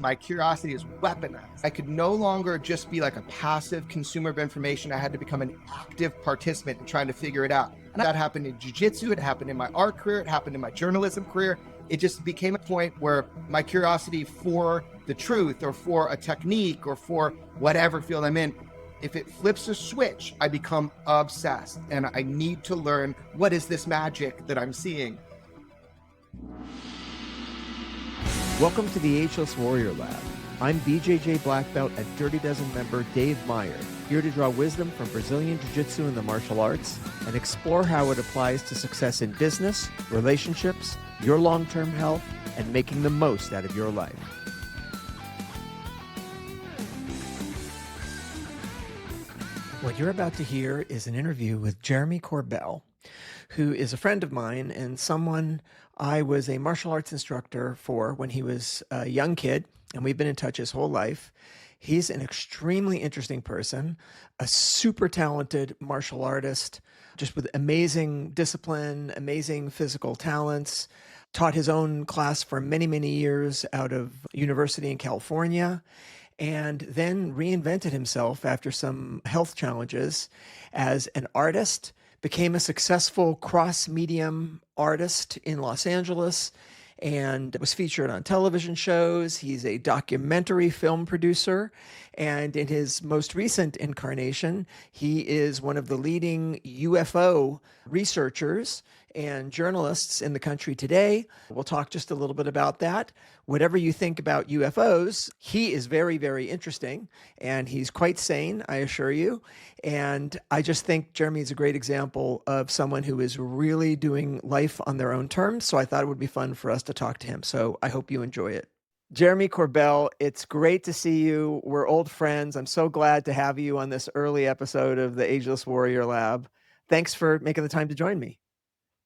My curiosity is weaponized. I could no longer just be like a passive consumer of information. I had to become an active participant in trying to figure it out. And that happened in jiu-jitsu, it happened in my art career, it happened in my journalism career. It just became a point where my curiosity for the truth or for a technique or for whatever field I'm in, if it flips a switch, I become obsessed and I need to learn, what is this magic that I'm seeing? Welcome to the Ageless Warrior Lab. I'm BJJ Black Belt and Dirty Dozen member Dave Meyer, here to draw wisdom from Brazilian Jiu-Jitsu and the martial arts and explore how it applies to success in business, relationships, your long-term health, and making the most out of your life. What you're about to hear is an interview with Jeremy Corbell, who is a friend of mine and someone I was a martial arts instructor for when he was a young kid, and we've been in touch his whole life. He's an extremely interesting person, a super talented martial artist, just with amazing discipline, amazing physical talents, taught his own class for many, many years out of university in California, and then reinvented himself after some health challenges as an artist, became a successful cross-medium artist in Los Angeles, and was featured on television shows. He's a documentary film producer, and in his most recent incarnation, he is one of the leading UFO researchers and journalists in the country today. We'll talk just a little bit about that. Whatever you think about UFOs, he is very, very interesting, and he's quite sane, I assure you. And I just think Jeremy is a great example of someone who is really doing life on their own terms. So I thought it would be fun for us to talk to him. So I hope you enjoy it. Jeremy Corbell, it's great to see you. We're old friends. I'm so glad to have you on this early episode of the Ageless Warrior Lab. Thanks for making the time to join me.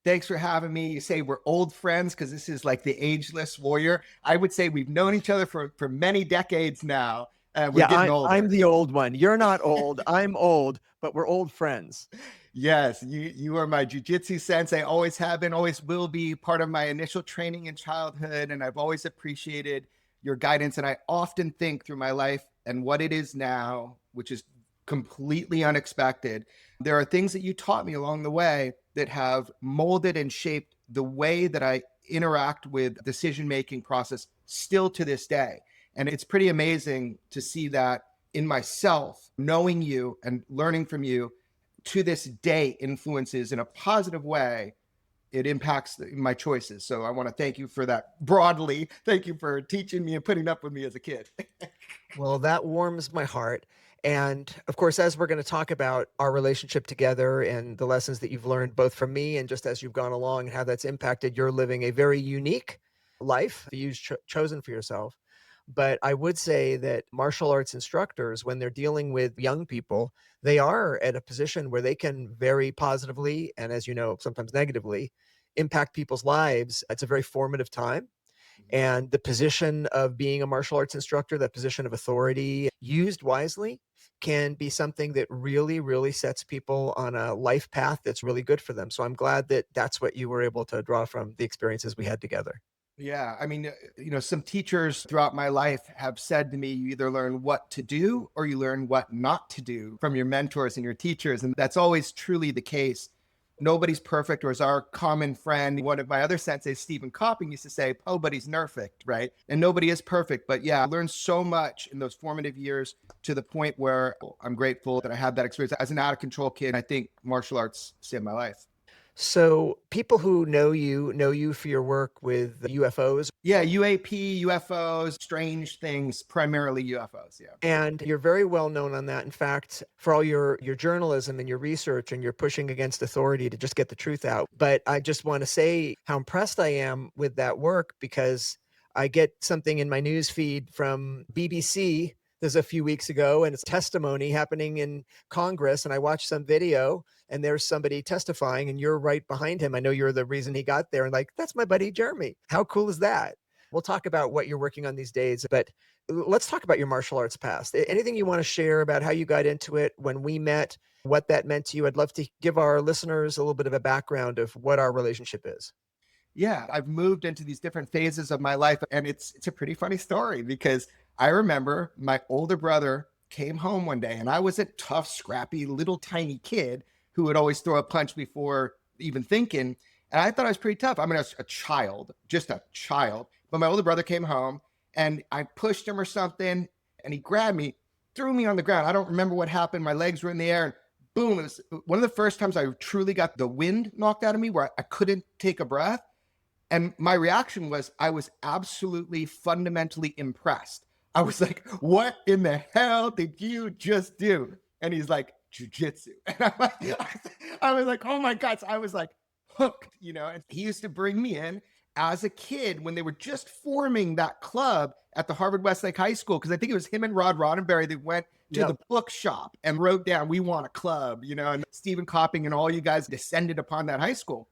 Thanks for having me. You say we're old friends because this is like the Ageless Warrior. I would say we've known each other for many decades now. We're getting older. I'm the old one. You're not old. I'm old, but we're old friends. Yes, you are my jiu-jitsu sensei. Always have been, always will be part of my initial training in childhood. And I've always appreciated your guidance. And I often think through my life and what it is now, which is completely unexpected. There are things that you taught me along the way that have molded and shaped the way that I interact with decision-making process still to this day. And it's pretty amazing to see that in myself, knowing you and learning from you to this day influences in a positive way. It impacts my choices. So I want to thank you for that broadly. Thank you for teaching me and putting up with me as a kid. Well, that warms my heart. And of course, as we're going to talk about our relationship together and the lessons that you've learned both from me and just as you've gone along and how that's impacted your living a very unique life you've chosen for yourself. But I would say that martial arts instructors, when they're dealing with young people, they are at a position where they can very positively, and as you know, sometimes negatively, impact people's lives. It's a very formative time. And the position of being a martial arts instructor, that position of authority, used wisely, can be something that really, really sets people on a life path that's really good for them. So I'm glad that that's what you were able to draw from the experiences we had together. Yeah. I mean, some teachers throughout my life have said to me, you either learn what to do or you learn what not to do from your mentors and your teachers. And that's always truly the case. Nobody's perfect, or as our common friend, one of my other senseis, Stephen Copping, used to say, nobody's perfect, right? And nobody is perfect. But yeah, I learned so much in those formative years to the point where I'm grateful that I had that experience as an out of control kid. I think martial arts saved my life. So people who know you for your work with UFOs. Yeah, UAP, UFOs, strange things, primarily UFOs, yeah. And you're very well known on that. In fact, for all your journalism and your research, and you're pushing against authority to just get the truth out. But I just want to say how impressed I am with that work, because I get something in my news feed from BBC this a few weeks ago, and it's testimony happening in Congress, and I watched some video and there's somebody testifying and you're right behind him. I know you're the reason he got there, and like, that's my buddy Jeremy. How cool is that? We'll talk about what you're working on these days, but let's talk about your martial arts past. Anything you want to share about how you got into it, when we met, what that meant to you? I'd love to give our listeners a little bit of a background of what our relationship is. Yeah, I've moved into these different phases of my life, and it's a pretty funny story because I remember my older brother came home one day, and I was a tough, scrappy, little tiny kid who would always throw a punch before even thinking. And I thought I was pretty tough. I mean, I was a child, just a child. But my older brother came home, and I pushed him or something, and he grabbed me, threw me on the ground. I don't remember what happened. My legs were in the air, and boom! It was one of the first times I truly got the wind knocked out of me, where I couldn't take a breath. And my reaction was, I was absolutely fundamentally impressed. I was like, what in the hell did you just do? And he's like, jujitsu. And I was like, oh my God. So I was like hooked, and he used to bring me in as a kid when they were just forming that club at the Harvard Westlake High School. Cause I think it was him and Rod Roddenberry that went to the bookshop and wrote down, we want a club, and Stephen Copping and all you guys descended upon that high school.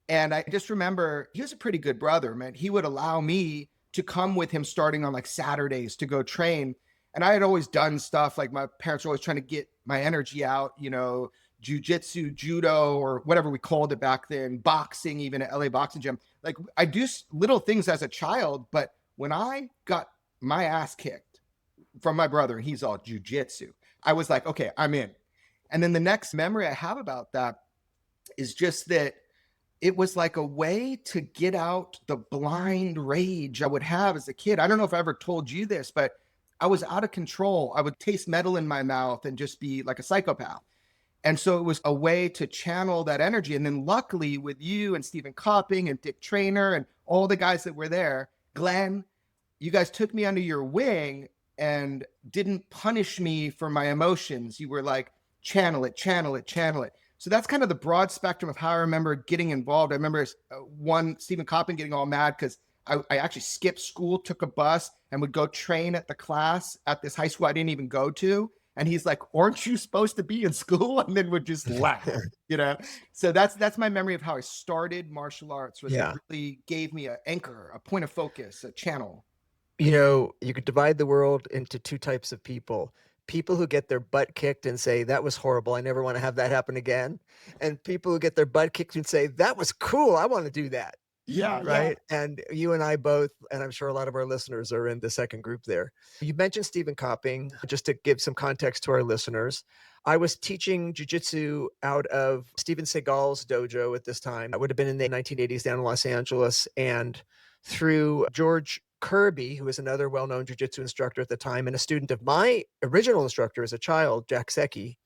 And I just remember he was a pretty good brother, man. He would allow me to come with him starting on like Saturdays to go train. And I had always done stuff like my parents were always trying to get my energy out, jujitsu, judo, or whatever we called it back then, boxing, even at LA Boxing Gym. Like I do little things as a child, but when I got my ass kicked from my brother, he's all jujitsu, I was like, okay, I'm in. And then the next memory I have about that is just that it was like a way to get out the blind rage I would have as a kid. I don't know if I ever told you this, but I was out of control. I would taste metal in my mouth and just be like a psychopath. And so it was a way to channel that energy. And then luckily with you and Stephen Copping and Dick Trainer and all the guys that were there, Glenn, you guys took me under your wing and didn't punish me for my emotions. You were like, channel it, channel it, channel it. So that's kind of the broad spectrum of how I remember getting involved. I remember one Stephen Copping getting all mad because I actually skipped school, took a bus, and would go train at the class at this high school I didn't even go to. And he's like, aren't you supposed to be in school? And then would just laugh, So that's my memory of how I started martial arts. It really gave me an anchor, a point of focus, a channel. You could divide the world into two types of people. People who get their butt kicked and say, that was horrible, I never want to have that happen again. And people who get their butt kicked and say, that was cool, I want to do that. Yeah. Right. Yeah. And you and I both, and I'm sure a lot of our listeners are in the second group there. You mentioned Stephen Copping, just to give some context to our listeners. I was teaching jujitsu out of Steven Seagal's dojo at this time. I would have been in the 1980s down in Los Angeles. And through George Kirby, who was another well-known jujitsu instructor at the time and a student of my original instructor as a child, Jack Secchi,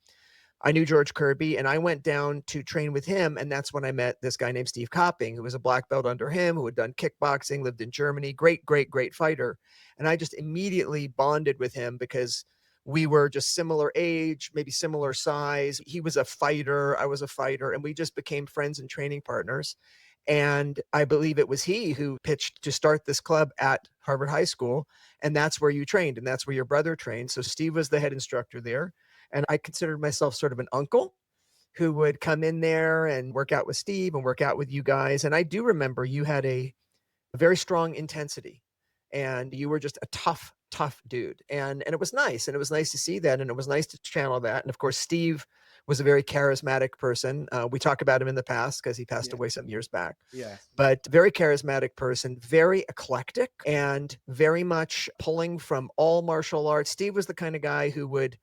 I knew George Kirby and I went down to train with him. And that's when I met this guy named Steve Copping, who was a black belt under him, who had done kickboxing, lived in Germany, great, great, great fighter. And I just immediately bonded with him because we were just similar age, maybe similar size. He was a fighter, I was a fighter, and we just became friends and training partners. And I believe it was he who pitched to start this club at Harvard High School. And that's where you trained, and that's where your brother trained. So Steve was the head instructor there. And I considered myself sort of an uncle who would come in there and work out with Steve and work out with you guys. And I do remember you had a very strong intensity and you were just a tough dude. And it was nice. And it was nice to see that. And it was nice to channel that. And of course, Steve was a very charismatic person. We talk about him in the past because he passed away some years back. Yeah. But very charismatic person, very eclectic and very much pulling from all martial arts. Steve was the kind of guy who would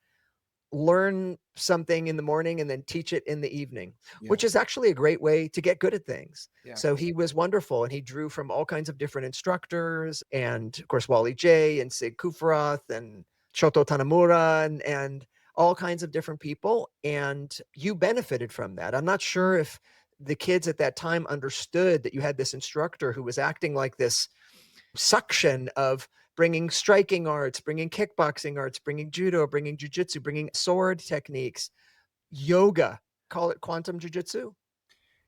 learn something in the morning and then teach it in the evening, which is actually a great way to get good at things. So he was wonderful and he drew from all kinds of different instructors and of course, Wally J and Sig Kufrath and Shoto Tanamura and all kinds of different people. And you benefited from that. I'm not sure if the kids at that time understood that you had this instructor who was acting like this suction of bringing striking arts, bringing kickboxing arts, bringing judo, bringing jujitsu, bringing sword techniques, yoga, call it quantum jujitsu.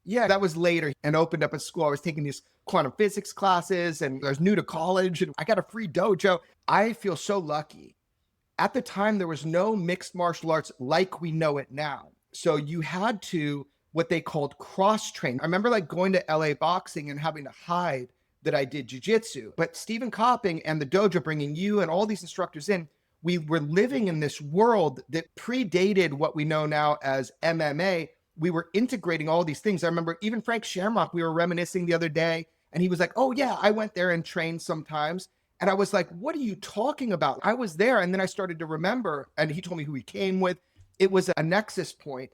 Yeah, that was later and opened up a school. I was taking these quantum physics classes and I was new to college and I got a free dojo. I feel so lucky. At the time, there was no mixed martial arts like we know it now. So you had to, what they called cross train. I remember like going to LA Boxing and having to hide that I did jujitsu. But Stephen Copping and the dojo bringing you and all these instructors in, we were living in this world that predated what we know now as MMA. we were integrating all these things. I remember even Frank Shamrock, we were reminiscing the other day, and he was like, oh yeah, I went there and trained sometimes. And I was like, what are you talking about? I was there. And then I started to remember, and he told me who he came with. It was a nexus point,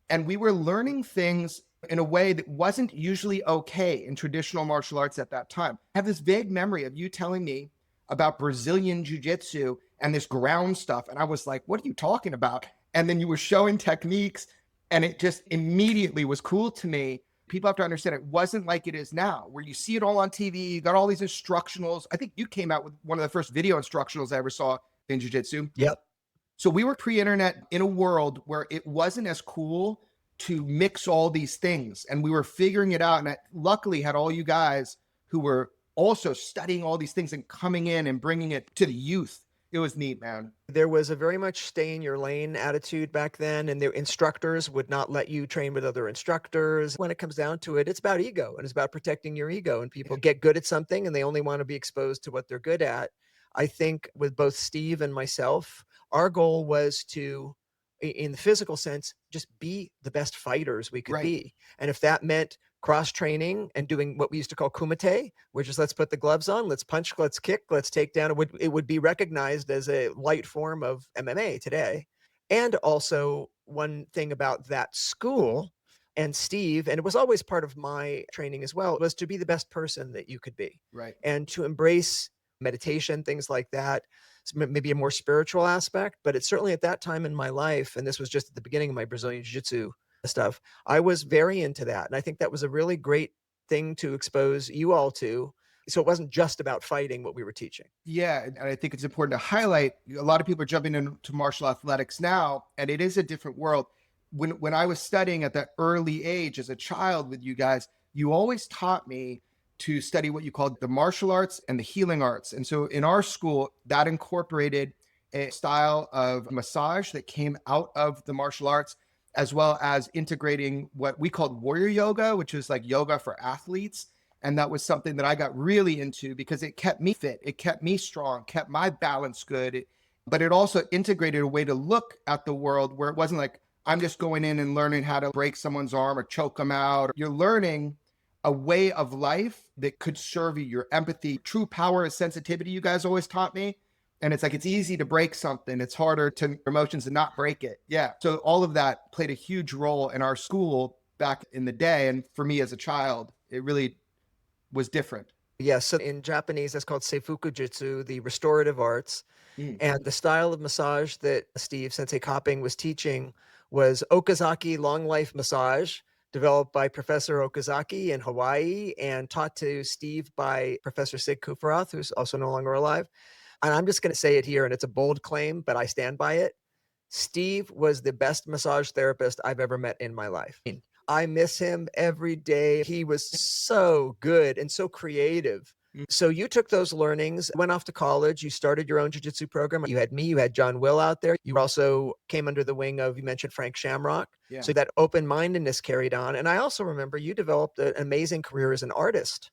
and we were learning things in a way that wasn't usually okay in traditional martial arts at that time. I have this vague memory of you telling me about Brazilian jiu-jitsu and this ground stuff. And I was like, what are you talking about? And then you were showing techniques, and it just immediately was cool to me. People have to understand it wasn't like it is now, where you see it all on TV. You got all these instructionals. I think you came out with one of the first video instructionals I ever saw in jiu-jitsu. Yep. So we were pre-internet in a world where it wasn't as cool to mix all these things. And we were figuring it out. And I luckily had all you guys who were also studying all these things and coming in and bringing it to the youth. It was neat, man. There was a very much stay in your lane attitude back then, and their instructors would not let you train with other instructors. When it comes down to it, it's about ego, and it's about protecting your ego. And people get good at something and they only want to be exposed to what they're good at. I think with both Steve and myself, our goal was to, in the physical sense, just be the best fighters we could Right. be. And if that meant cross training and doing what we used to call kumite, which is let's put the gloves on, let's punch, let's kick, let's take down. It would be recognized as a light form of MMA today. And also one thing about that school and Steve, and it was always part of my training as well, was to be the best person that you could be Right. and to embrace meditation, things like that. Maybe a more spiritual aspect, but it's certainly at that time in my life, and this was just at the beginning of my Brazilian Jiu-Jitsu stuff, I was very into that. And I think that was a really great thing to expose you all to. So it wasn't just about fighting what we were teaching. Yeah, and I think it's important to highlight, a lot of people are jumping into martial athletics now, and it is a different world. When I was studying at that early age as a child with you guys, you always taught me to study what you called the martial arts and the healing arts. And so in our school, that incorporated a style of massage that came out of the martial arts, as well as integrating what we called warrior yoga, which is like yoga for athletes. And that was something that I got really into because it kept me fit, it kept me strong, kept my balance good. But it also integrated a way to look at the world where it wasn't like, I'm just going in and learning how to break someone's arm or choke them out. You're learning a way of life that could serve you, your empathy, true power is sensitivity, you guys always taught me. And it's like, it's easy to break something. It's harder to emotions to not break it. Yeah. So all of that played a huge role in our school back in the day. And for me as a child, it really was different. Yes. So in Japanese, that's called Seifuku Jitsu, the restorative arts. And the style of massage that Steve Sensei Copping was teaching was Okazaki Long Life Massage, developed by Professor Okazaki in Hawaii and taught to Steve by Professor Sig Kufaroth, who's also no longer alive. And I'm just going to say it here, and it's a bold claim, but I stand by it. Steve was the best massage therapist I've ever met in my life. I miss him every day. He was so good and so creative. So you took those learnings, went off to college, you started your own jiu-jitsu program. You had me, you had John Will out there. You also came under the wing of, you mentioned Frank Shamrock. Yeah. So that open-mindedness carried on. And I also remember you developed an amazing career as an artist.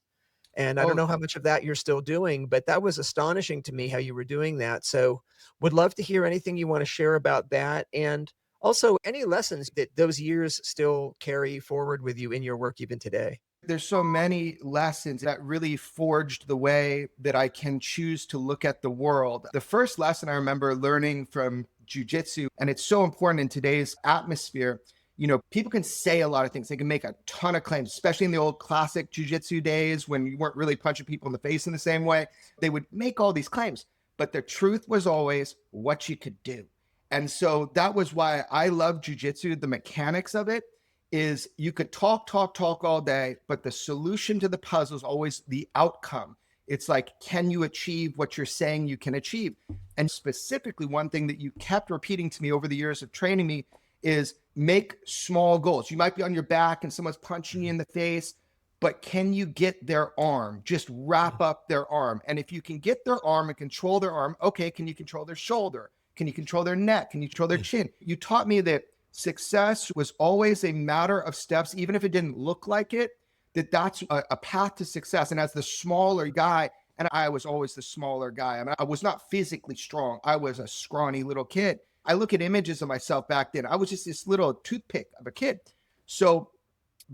And I don't know how much of that you're still doing, but that was astonishing to me how you were doing that. So would love to hear anything you want to share about that. And also any lessons that those years still carry forward with you in your work even today. There's so many lessons that really forged the way that I can choose to look at the world. The first lesson I remember learning from jiu-jitsu, and it's so important in today's atmosphere, you know, people can say a lot of things. They can make a ton of claims, especially in the old classic jiu-jitsu days when you weren't really punching people in the face in the same way. They would make all these claims, but the truth was always what you could do. And so that was why I love jiu-jitsu. The mechanics of it is you could talk all day, but the solution to the puzzle is always the outcome. It's like, can you achieve what you're saying you can achieve? And specifically, one thing that you kept repeating to me over the years of training me is make small goals. You might be on your back and someone's punching you in the face, but can you get their arm? Just wrap up their arm. And if you can get their arm and control their arm, okay, can you control their shoulder? Can you control their neck? Can you control their chin? You taught me that success was always a matter of steps, even if it didn't look like it, that's a path to success. And as the smaller guy, and I was always the smaller guy. I mean, I was not physically strong. I was a scrawny little kid. I look at images of myself back then. I was just this little toothpick of a kid. So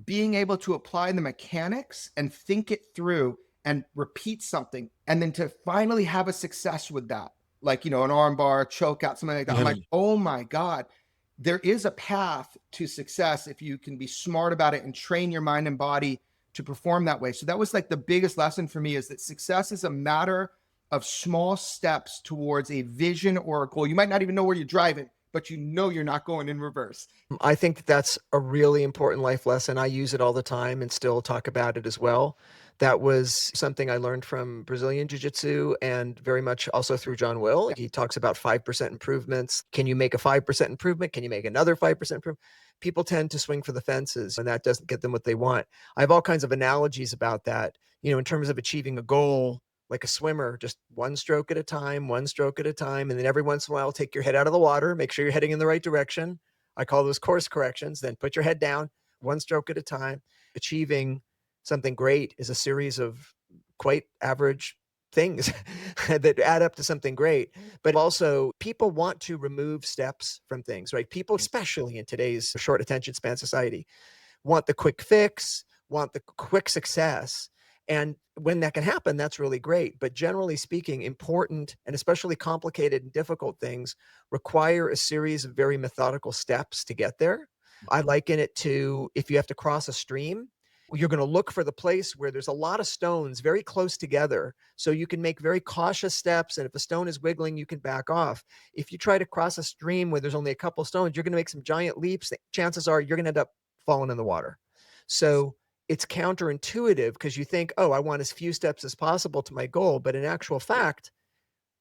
being able to apply the mechanics and think it through and repeat something, and then to finally have a success with that, like, an arm bar, choke out, something like that. I'm Yeah. like, oh my God, there is a path to success if you can be smart about it and train your mind and body to perform that way. So that was like the biggest lesson for me, is that success is a matter of small steps towards a vision or a goal. You might not even know where you're driving, but you're not going in reverse. I think that that's a really important life lesson. I use it all the time and still talk about it as well. That was something I learned from Brazilian Jiu-Jitsu and very much also through John Will. He talks about 5% improvements. Can you make a 5% improvement? Can you make another 5% improvement? People tend to swing for the fences, and that doesn't get them what they want. I have all kinds of analogies about that, in terms of achieving a goal. Like a swimmer, just one stroke at a time, one stroke at a time. And then every once in a while, take your head out of the water, make sure you're heading in the right direction. I call those course corrections. Then put your head down, one stroke at a time. Achieving something great is a series of quite average things that add up to something great. But also, people want to remove steps from things, right? People, especially in today's short attention span society, want the quick fix, want the quick success. And when that can happen, that's really great. But generally speaking, important and especially complicated and difficult things require a series of very methodical steps to get there. I liken it to, if you have to cross a stream, you're going to look for the place where there's a lot of stones very close together. So you can make very cautious steps. And if a stone is wiggling, you can back off. If you try to cross a stream where there's only a couple stones, you're going to make some giant leaps. Chances are you're going to end up falling in the water. So it's counterintuitive because you think, oh, I want as few steps as possible to my goal. But in actual fact,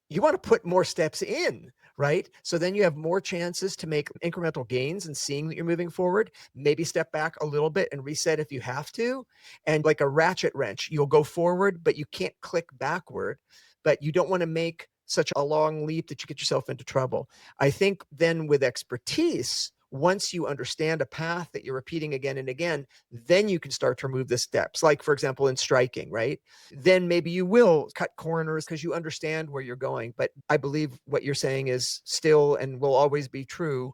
you want to put more steps in, right? So then you have more chances to make incremental gains and seeing that you're moving forward. Maybe step back a little bit and reset if you have to. And like a ratchet wrench, you'll go forward, but you can't click backward. But you don't want to make such a long leap that you get yourself into trouble. I think then with expertise, once you understand a path that you're repeating again and again, then you can start to remove the steps. Like, for example, in striking, right? Then maybe you will cut corners because you understand where you're going. But I believe what you're saying is still and will always be true.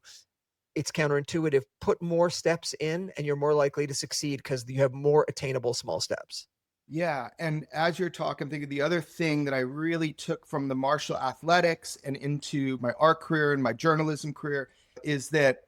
It's counterintuitive. Put more steps in and you're more likely to succeed because you have more attainable small steps. Yeah. And as you're talking, I'm thinking the other thing that I really took from the martial athletics and into my art career and my journalism career is that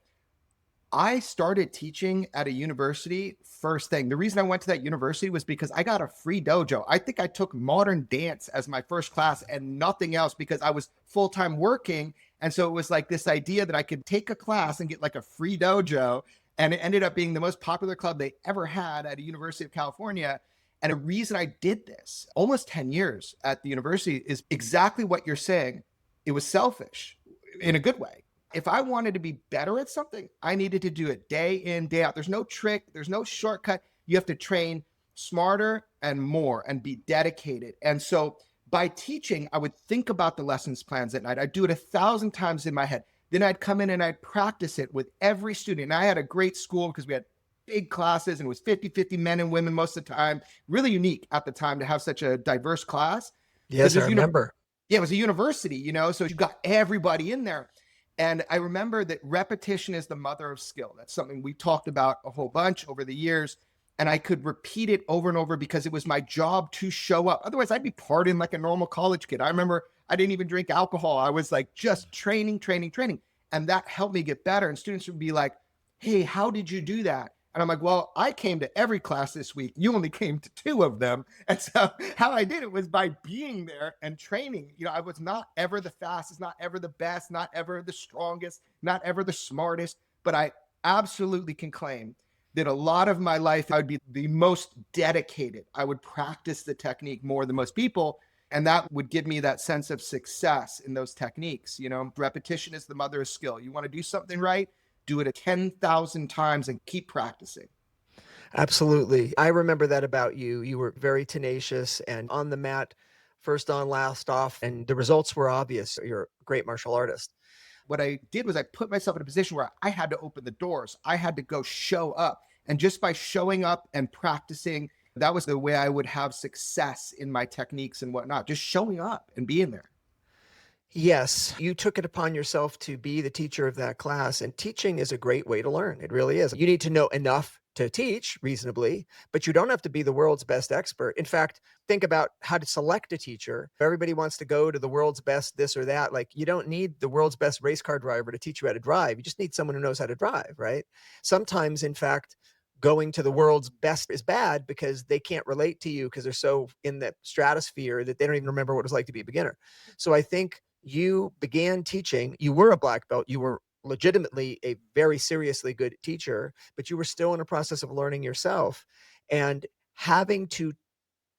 I started teaching at a university first thing. The reason I went to that university was because I got a free dojo. I think I took modern dance as my first class and nothing else because I was full-time working. And so it was like this idea that I could take a class and get like a free dojo. And it ended up being the most popular club they ever had at a University of California. And the reason I did this almost 10 years at the university is exactly what you're saying. It was selfish in a good way. If I wanted to be better at something, I needed to do it day in, day out. There's no trick, there's no shortcut. You have to train smarter and more and be dedicated. And so by teaching, I would think about the lessons plans at night. I'd do it 1,000 times in my head. Then I'd come in and I'd practice it with every student. And I had a great school because we had big classes and it was 50-50 men and women most of the time. Really unique at the time to have such a diverse class. Yes, I remember. Yeah, it was a university, so you got everybody in there. And I remember that repetition is the mother of skill. That's something we talked about a whole bunch over the years. And I could repeat it over and over because it was my job to show up. Otherwise, I'd be partying like a normal college kid. I remember I didn't even drink alcohol. I was like just training, training, training. And that helped me get better. And students would be like, hey, how did you do that? And I'm like, well, I came to every class this week. You only came to 2 of them. And so how I did it was by being there and training. I was not ever the fastest, not ever the best, not ever the strongest, not ever the smartest. But I absolutely can claim that a lot of my life, I would be the most dedicated. I would practice the technique more than most people. And that would give me that sense of success in those techniques. Repetition is the mother of skill. You want to do something right? Do it 10,000 times and keep practicing. Absolutely. I remember that about you. You were very tenacious and on the mat, first on, last off, and the results were obvious. You're a great martial artist. What I did was I put myself in a position where I had to open the doors. I had to go show up. And just by showing up and practicing, that was the way I would have success in my techniques and whatnot, just showing up and being there. Yes, you took it upon yourself to be the teacher of that class, and teaching is a great way to learn. It really is. You need to know enough to teach reasonably, but you don't have to be the world's best expert. In fact, think about how to select a teacher. Everybody wants to go to the world's best this or that. Like, you don't need the world's best race car driver to teach you how to drive. You just need someone who knows how to drive, right? Sometimes, in fact, going to the world's best is bad because they can't relate to you because they're so in the stratosphere that they don't even remember what it was like to be a beginner. So I think you began teaching, you were a black belt, you were legitimately a very seriously good teacher, but you were still in a process of learning yourself, and having to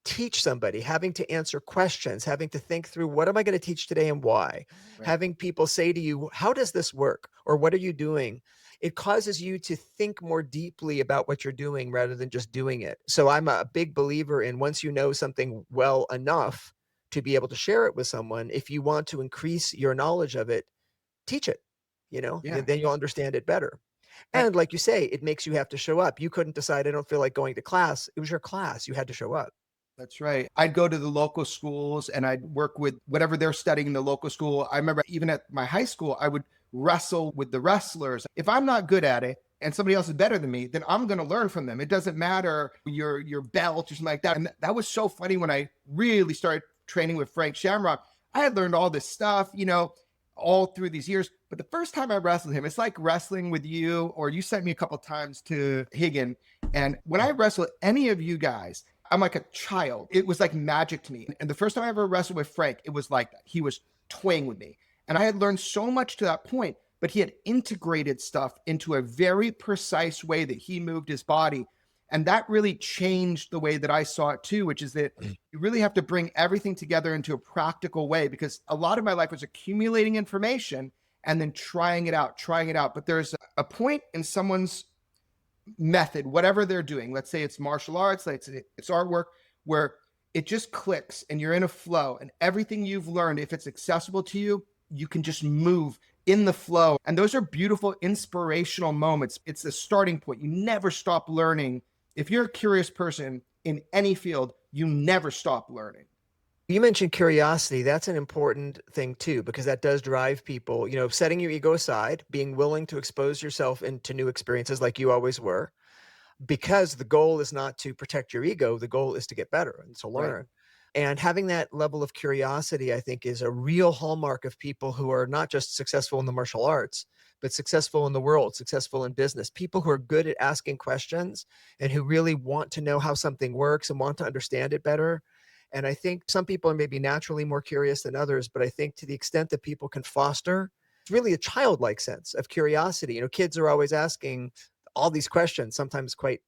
teach somebody, having to answer questions, having to think through, what am I going to teach today and why? Right. Having people say to you, how does this work? Or what are you doing? It causes you to think more deeply about what you're doing rather than just doing it. So I'm a big believer in, once you know something well enough to be able to share it with someone, if you want to increase your knowledge of it, teach it, Yeah. then you'll understand it better. I- And like you say, it makes you have to show up. You couldn't decide, I don't feel like going to class. It was your class. You had to show up. That's right. I'd go to the local schools and I'd work with whatever they're studying in the local school. I remember even at my high school, I would wrestle with the wrestlers. If I'm not good at it and somebody else is better than me, then I'm going to learn from them. It doesn't matter your belt or something like that. And that was so funny when I really started training with Frank Shamrock. I had learned all this stuff, all through these years. But the first time I wrestled him, it's like wrestling with you, or you sent me a couple times to Higgin. And when I wrestle any of you guys, I'm like a child. It was like magic to me. And the first time I ever wrestled with Frank, it was like that. He was toying with me. And I had learned so much to that point, but he had integrated stuff into a very precise way that he moved his body. And that really changed the way that I saw it too, which is that you really have to bring everything together into a practical way, because a lot of my life was accumulating information and then trying it out, trying it out. But there's a point in someone's method, whatever they're doing, let's say it's martial arts, let's say it's artwork, where it just clicks and you're in a flow, and everything you've learned, if it's accessible to you, you can just move in the flow. And those are beautiful, inspirational moments. It's the starting point. You never stop learning. If you're a curious person in any field, you never stop learning. You mentioned curiosity. That's an important thing too, because that does drive people, setting your ego aside, being willing to expose yourself into new experiences like you always were, because the goal is not to protect your ego. The goal is to get better and to Right. learn. And having that level of curiosity, I think, is a real hallmark of people who are not just successful in the martial arts, but successful in the world, successful in business, people who are good at asking questions and who really want to know how something works and want to understand it better. And I think some people are maybe naturally more curious than others, but I think to the extent that people can foster, it's really a childlike sense of curiosity. Kids are always asking all these questions, sometimes quite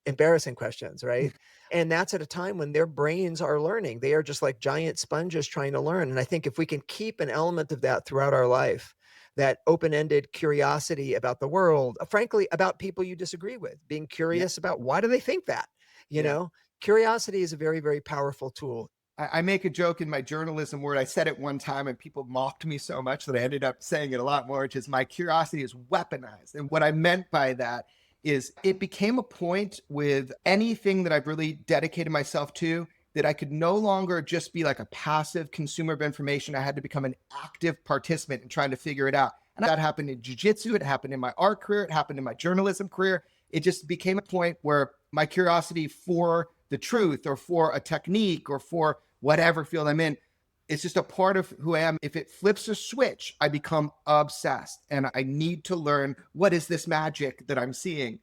embarrassing questions, right? And that's at a time when their brains are learning. They are just like giant sponges trying to learn. And I think if we can keep an element of that throughout our life, that open-ended curiosity about the world, frankly, about people you disagree with, being Yeah. curious about, why do they think that? You Yeah. know, Curiosity is a very, very powerful tool. I make a joke in my journalism word. I said it one time and people mocked me so much that I ended up saying it a lot more, which is my curiosity is weaponized. And what I meant by that is it became a point with anything that I've really dedicated myself to, that I could no longer just be like a passive consumer of information. I had to become an active participant in trying to figure it out. And that happened in jujitsu. It happened in my art career. It happened in my journalism career. It just became a point where my curiosity for the truth or for a technique or for whatever field I'm in, it's just a part of who I am. If it flips a switch, I become obsessed and I need to learn, what is this magic that I'm seeing?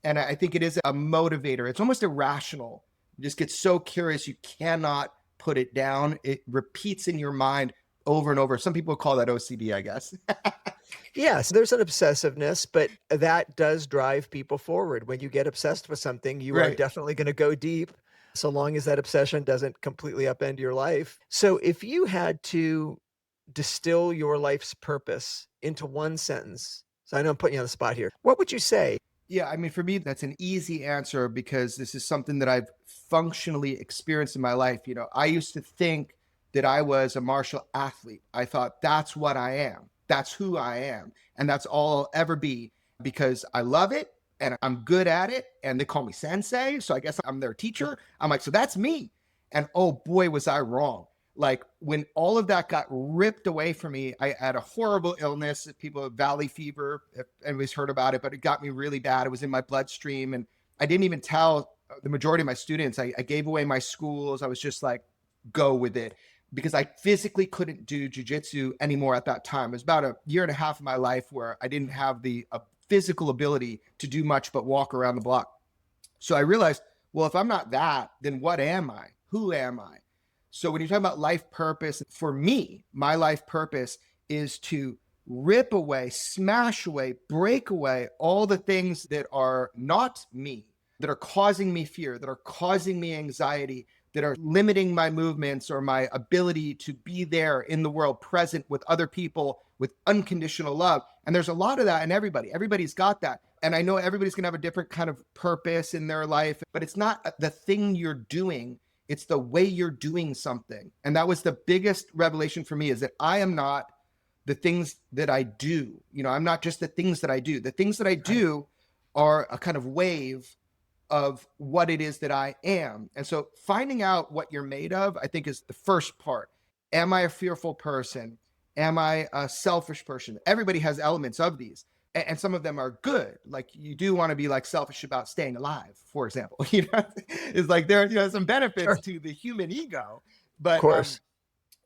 And I think it is a motivator. It's almost irrational. You just get so curious, you cannot put it down. It repeats in your mind over and over. Some people call that OCD, I guess. Yes, there's an obsessiveness, but that does drive people forward. When you get obsessed with something, you are Right. definitely going to go deep, so long as that obsession doesn't completely upend your life. So if you had to distill your life's purpose into one sentence, so I know I'm putting you on the spot here, what would you say? Yeah, I mean, for me, that's an easy answer because this is something that I've functionally experienced in my life. I used to think that I was a martial athlete. I thought that's what I am. That's who I am. And that's all I'll ever be because I love it and I'm good at it. And they call me sensei. So I guess I'm their teacher. I'm like, so that's me. And oh boy, was I wrong. Like when all of that got ripped away from me, I had a horrible illness. People have valley fever, if anybody's heard about it, but it got me really bad. It was in my bloodstream. And I didn't even tell the majority of my students. I gave away my schools. I was just like, go with it, because I physically couldn't do jujitsu anymore at that time. It was about a year and a half of my life where I didn't have the physical ability to do much but walk around the block. So I realized, well, if I'm not that, then what am I? Who am I? So when you're talking about life purpose, for me, my life purpose is to rip away, smash away, break away all the things that are not me, that are causing me fear, that are causing me anxiety, that are limiting my movements or my ability to be there in the world, present with other people with unconditional love. And there's a lot of that in everybody. Everybody's got that. And I know everybody's going to have a different kind of purpose in their life, but it's not the thing you're doing. It's the way you're doing something. And that was the biggest revelation for me, is that I am not the things that I do. You know, I'm not just the things that I do. The things that I do are a kind of wave of what it is that I am. And so finding out what you're made of, I think, is the first part. Am I a fearful person? Am I a selfish person? Everybody has elements of these. And some of them are good. Like you do want to be like selfish about staying alive, for example. You know, it's like there are some benefits Sure. to the human ego. Of But course.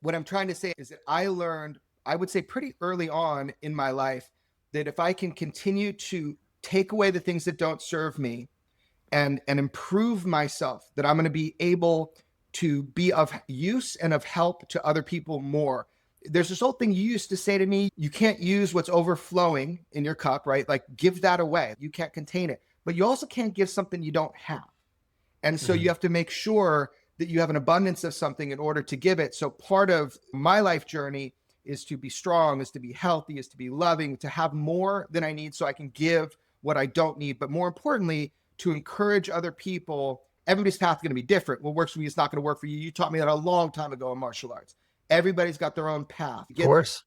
what I'm trying to say is that I learned, I would say pretty early on in my life, that if I can continue to take away the things that don't serve me and improve myself, that I'm going to be able to be of use and of help to other people more. There's this old thing you used to say to me, you can't use what's overflowing in your cup, right? Like give that away. You can't contain it, but you also can't give something you don't have. And so you have to make sure that you have an abundance of something in order to give it. So part of my life journey is to be strong, is to be healthy, is to be loving, to have more than I need so I can give what I don't need. But more importantly, to encourage other people. Everybody's path is going to be different. What works for me is not going to work for you. You taught me that a long time ago in martial arts. Everybody's got their own path. Of course.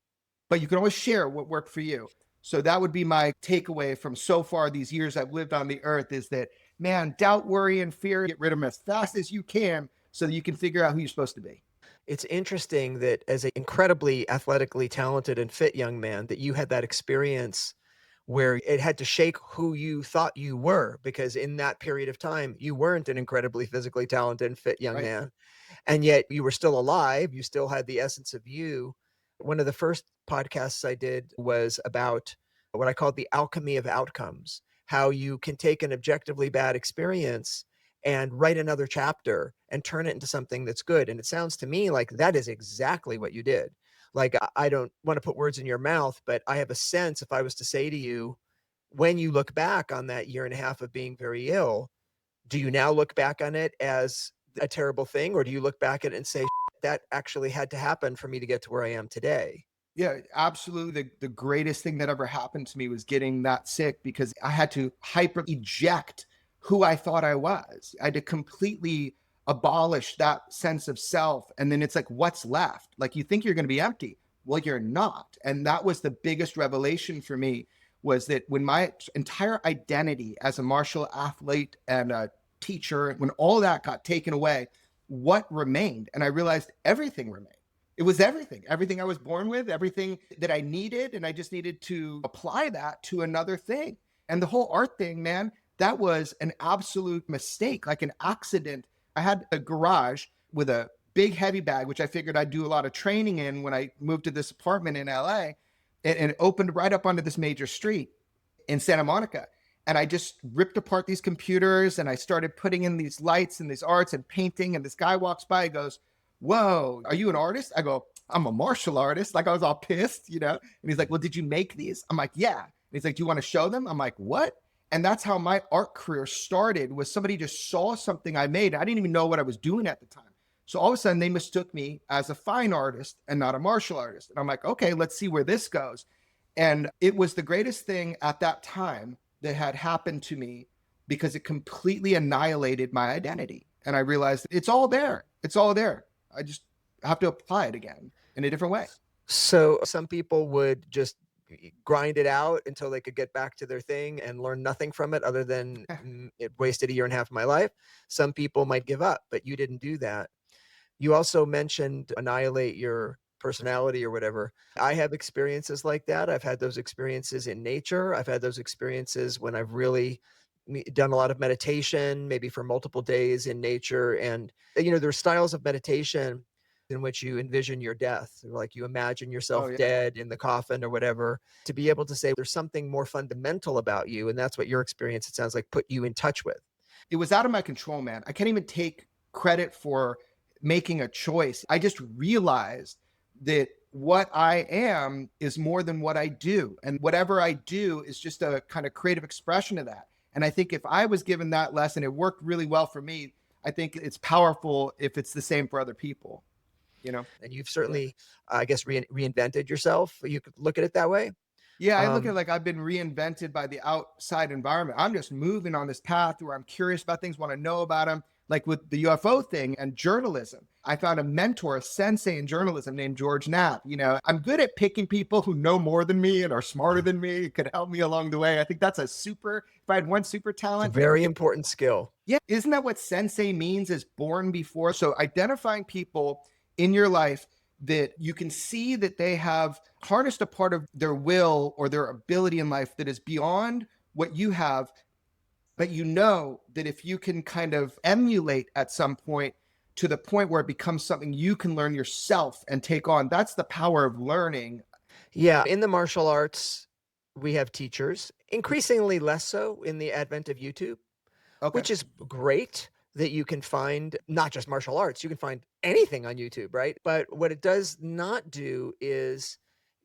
But you can always share what worked for you. So that would be my takeaway from so far these years I've lived on the earth, is that, man, doubt, worry, and fear, get rid of them as fast as you can so that you can figure out who you're supposed to be. It's interesting that as an incredibly athletically talented and fit young man, that you had that experience where it had to shake who you thought you were, because in that period of time, you weren't an incredibly physically talented and fit young Right. man. And yet you were still alive. You still had the essence of you. One of the first podcasts I did was about what I called the alchemy of outcomes, how you can take an objectively bad experience and write another chapter and turn it into something that's good. And it sounds to me like that is exactly what you did. Like, I don't want to put words in your mouth, but I have a sense, if I was to say to you, when you look back on that year and a half of being very ill, do you now look back on it as a terrible thing? Or do you look back at it and say, that actually had to happen for me to get to where I am today? Yeah, absolutely. The greatest thing that ever happened to me was getting that sick, because I had to hyper eject who I thought I was. I had to completely abolish that sense of self. And then it's like, what's left? Like you think you're going to be empty. Well, you're not. And that was the biggest revelation for me, was that when my entire identity as a martial athlete and a teacher, when all that got taken away, what remained? And I realized everything remained. It was everything I was born with, everything that I needed. And I just needed to apply that to another thing. And the whole art thing, man, that was an absolute mistake, like an accident. I had a garage with a big heavy bag, which I figured I'd do a lot of training in when I moved to this apartment in LA. And it opened right up onto this major street in Santa Monica. And I just ripped apart these computers and I started putting in these lights and these arts and painting. And this guy walks by and goes, "Whoa, are you an artist?" I go, "I'm a martial artist." Like I was all pissed, you know? And he's like, "Well, did you make these?" I'm like, "Yeah." And he's like, "Do you want to show them?" I'm like, "What?" And that's how my art career started, was somebody just saw something I made. I didn't even know what I was doing at the time. So all of a sudden they mistook me as a fine artist and not a martial artist. And I'm like, okay, let's see where this goes. And it was the greatest thing at that time that had happened to me, because it completely annihilated my identity. And I realized it's all there. It's all there. I just have to apply it again in a different way. So some people would just grind it out until they could get back to their thing and learn nothing from it other than it wasted a year and a half of my life. Some people might give up, but you didn't do that. You also mentioned annihilate your personality or whatever. I have experiences like that. I've had those experiences in nature. I've had those experiences when I've really done a lot of meditation, maybe for multiple days in nature. And, there are styles of meditation in which you envision your death, like you imagine Oh yourself yeah. dead in the coffin or whatever, to be able to say there's something more fundamental about you. And that's what your experience, it sounds like, put you in touch with. It was out of my control, man. I can't even take credit for making a choice. I just realized that what I am is more than what I do. And whatever I do is just a kind of creative expression of that. And I think if I was given that lesson, it worked really well for me. I think it's powerful if it's the same for other people, you know? And you've certainly, I guess, reinvented yourself. You could look at it that way. Yeah, I look at it Um, like I've been reinvented by the outside environment. I'm just moving on this path where I'm curious about things, want to know about them. Like with the UFO thing and journalism, I found a mentor, a sensei in journalism named George Knapp. I'm good at picking people who know more than me and are smarter than me, could help me along the way. I think that's if I had one super it's a talent, very important skill. yeah, isn't that what sensei means is born before? So identifying people in your life that you can see that they have harnessed a part of their will or their ability in life that is beyond what you have, but you know that if you can kind of emulate at some point to the point where it becomes something you can learn yourself and take on, that's the power of learning. Yeah, in the martial arts, we have teachers, increasingly less so in the advent of YouTube, Okay. which is great that you can find not just martial arts, you can find anything on YouTube, right? But what it does not do is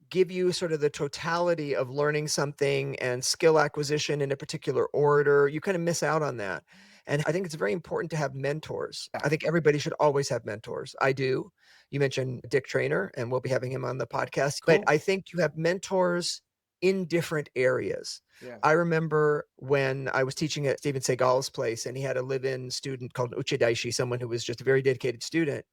give you sort of the totality of learning something and skill acquisition in a particular order. You kind of miss out on that. And I think it's very important to have mentors. Yeah, I think everybody should always have mentors. I do. You mentioned Dick Trainer, and we'll be having him on the podcast. But cool. I think you have mentors in different areas. Yeah. I remember when I was teaching at Steven Seagal's place, and he had a live-in student called Uchidaishi, someone who was just a very dedicated student.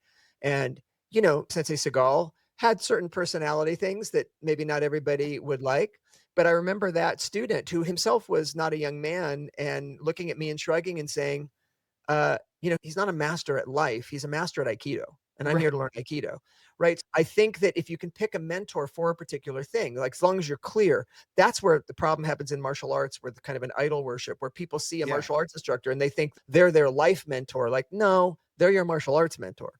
And, Sensei Seagal had certain personality things that maybe not everybody would like. But I remember that student who himself was not a young man and looking at me and shrugging and saying, he's not a master at life. He's a master at Aikido. And I'm here Right. to learn Aikido. Right. I think that if you can pick a mentor for a particular thing, like as long as you're clear, that's where the problem happens in martial arts, where the kind of an idol worship, where people see a Yeah. martial arts instructor and they think they're their life mentor. Like, no, they're your martial arts mentor.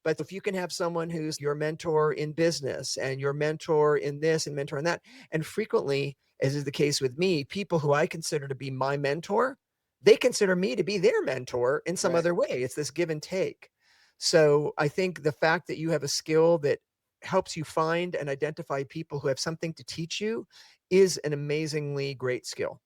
But if you can have someone who's your mentor in business and your mentor in this and mentor in that, and frequently, as is the case with me, people who I consider to be my mentor, they consider me to be their mentor in some Right. other way. It's this give and take. So I think the fact that you have a skill that helps you find and identify people who have something to teach you is an amazingly great skill.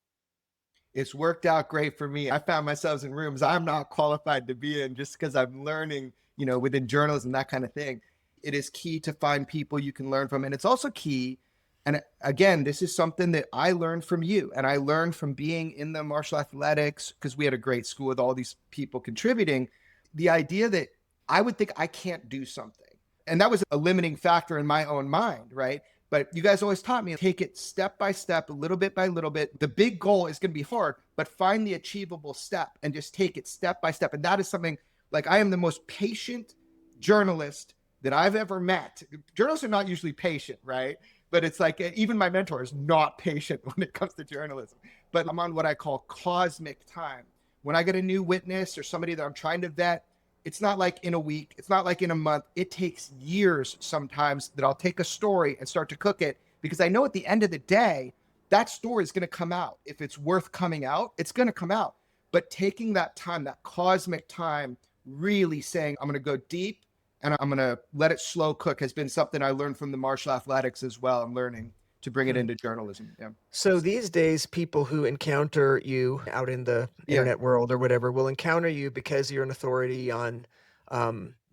It's worked out great for me. I found myself in rooms I'm not qualified to be in just because I'm learning, within journalism, that kind of thing. It is key to find people you can learn from. And it's also key. And again, this is something that I learned from you. And I learned from being in the martial athletics because we had a great school with all these people contributing. The idea that I would think I can't do something. And that was a limiting factor in my own mind, right? But you guys always taught me take it step by step, a little bit by little bit. The big goal is going to be hard, but find the achievable step and just take it step by step. And that is something like I am the most patient journalist that I've ever met. Journalists are not usually patient, right? But it's like even my mentor is not patient when it comes to journalism. But I'm on what I call cosmic time. When I get a new witness or somebody that I'm trying to vet, it's not like in a week, it's not like in a month. It takes years sometimes that I'll take a story and start to cook it because I know at the end of the day, that story is going to come out. If it's worth coming out, it's going to come out. But taking that time, that cosmic time, really saying, I'm going to go deep and I'm going to let it slow cook has been something I learned from the martial athletics as well. I'm learning to bring it Hmm. into journalism. Yeah. So these days, people who encounter you out in the Yeah. internet world or whatever will encounter you because you're an authority on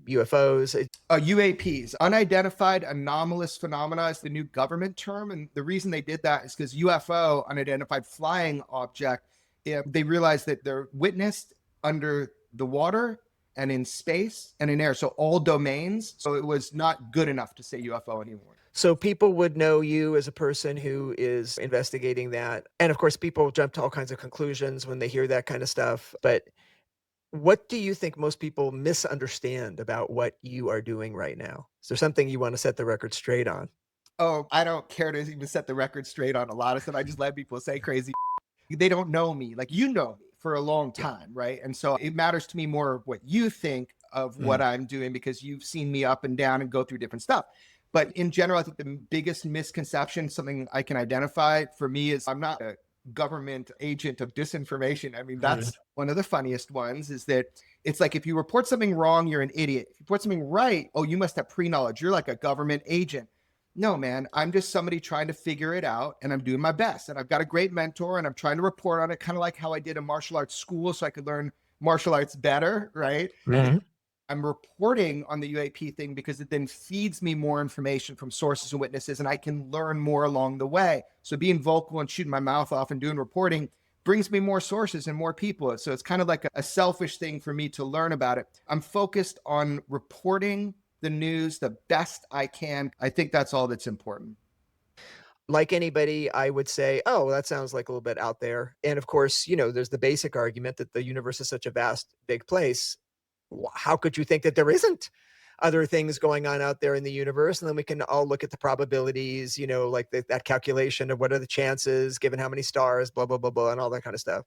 UFOs. UAPs, unidentified anomalous phenomena, is the new government term. And the reason they did that is because UFO, unidentified flying object, they realized that they're witnessed under the water and in space and in air. So all domains. So it was not good enough to say UFO anymore. So people would know you as a person who is investigating that. And of course, people jump to all kinds of conclusions when they hear that kind of stuff. But What do you think most people misunderstand about what you are doing right now? Is there something you want to set the record straight on? Oh, I don't care to even set the record straight on a lot of stuff. I just let people say crazy. They don't know me like you know me for a long Yeah. time, right? And so it matters to me more what you think of what Mhm. I'm doing because you've seen me up and down and go through different stuff. But in general, I think the biggest misconception, something I can identify for me, is I'm not a government agent of disinformation. I mean, Mhm. that's one of the funniest ones is that it's like if you report something wrong, you're an idiot. If you report something right, oh, you must have pre knowledge. You're like a government agent. No, man, I'm just somebody trying to figure it out and I'm doing my best. And I've got a great mentor and I'm trying to report on it, kind of like how I did a martial arts school so I could learn martial arts better, right? Mhm. I'm reporting on the UAP thing because it then feeds me more information from sources and witnesses, and I can learn more along the way. So being vocal and shooting my mouth off and doing reporting brings me more sources and more people. So it's kind of like a selfish thing for me to learn about it. I'm focused on reporting the news the best I can. I think that's all that's important. Like anybody, I would say, "Oh, well, that sounds like a little bit out there." And of course, there's the basic argument that the universe is such a vast, big place. How could you think that there isn't other things going on out there in the universe? And then we can all look at the probabilities, like that calculation of what are the chances given how many stars, blah, blah, blah, blah, and all that kind of stuff.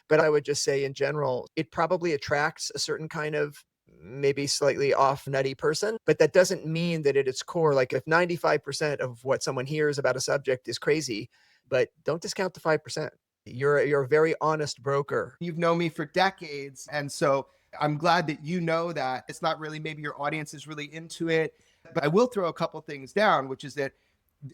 But I would just say in general, it probably attracts a certain kind of maybe slightly off nutty person, but that doesn't mean that at its core, like if 95% of what someone hears about a subject is crazy, but don't discount the 5%. You're a very honest broker. You've known me for decades. And so I'm glad that you know that it's not really, maybe your audience is really into it. But I will throw a couple things down, which is that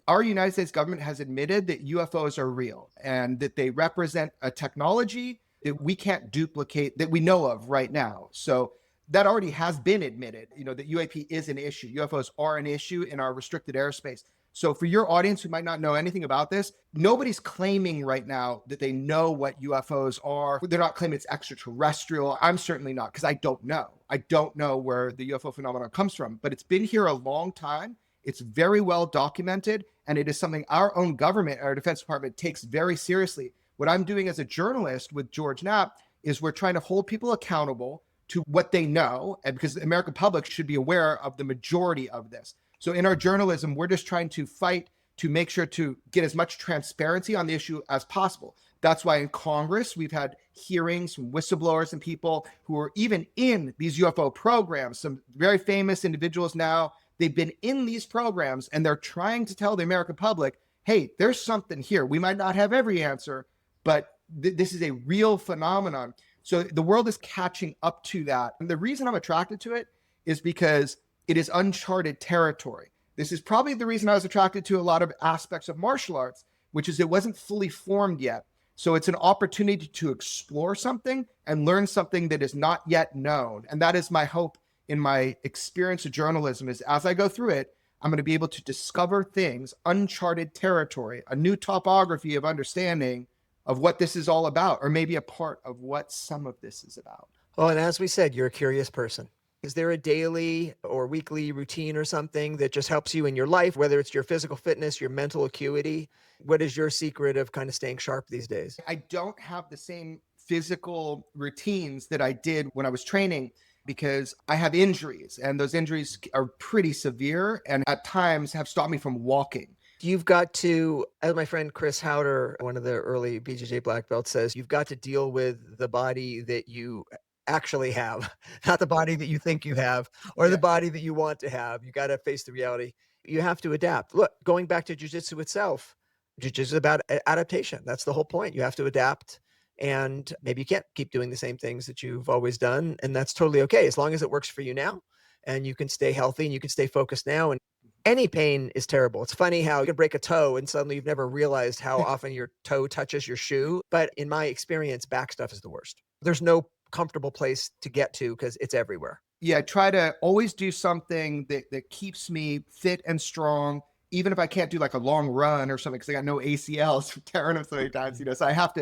our United States government has admitted that UFOs are real and that they represent a technology that we can't duplicate that we know of right now. So that already has been admitted, that UAP is an issue. UFOs are an issue in our restricted airspace. So for your audience who might not know anything about this, nobody's claiming right now that they know what UFOs are. They're not claiming it's extraterrestrial. I'm certainly not because I don't know. I don't know where the UFO phenomenon comes from, but it's been here a long time. It's very well documented, and it is something our own government, our Defense Department, takes very seriously. What I'm doing as a journalist with George Knapp is we're trying to hold people accountable to what they know, and because the American public should be aware of the majority of this. So in our journalism, we're just trying to fight to make sure to get as much transparency on the issue as possible. That's why in Congress, we've had hearings from whistleblowers and people who are even in these UFO programs, some very famous individuals now. They've been in these programs and they're trying to tell the American public, hey, there's something here. We might not have every answer, but this is a real phenomenon. So the world is catching up to that. And the reason I'm attracted to it is because it is uncharted territory. This is probably the reason I was attracted to a lot of aspects of martial arts, which is it wasn't fully formed yet. So it's an opportunity to explore something and learn something that is not yet known. And that is my hope in my experience of journalism is as I go through it, I'm going to be able to discover things, uncharted territory, a new topography of understanding of what this is all about, or maybe a part of what some of this is about. Well, and as we said, you're a curious person. Is there a daily or weekly routine or something that just helps you in your life, whether it's your physical fitness, your mental acuity? What is your secret of kind of staying sharp these days? I don't have the same physical routines that I did when I was training because I have injuries and those injuries are pretty severe and at times have stopped me from walking. You've got to, as my friend Chris Howder, one of the early BJJ black belts says, you've got to deal with the body that you actually have, not the body that you think you have or the Yeah. body that you want to have. You got to face the reality. You have to adapt. Look, going back to jujitsu itself, jujitsu is about adaptation. That's the whole point. You have to adapt. And maybe you can't keep doing the same things that you've always done. And that's totally okay, as long as it works for you now and you can stay healthy and you can stay focused now. And any pain is terrible. It's funny how you can break a toe and suddenly you've never realized how often your toe touches your shoe. But in my experience, back stuff is the worst. There's no comfortable place to get to because it's everywhere. Yeah, I try to always do something that keeps me fit and strong, even if I can't do like a long run or something, because I got no ACLs from tearing them so many times, So I have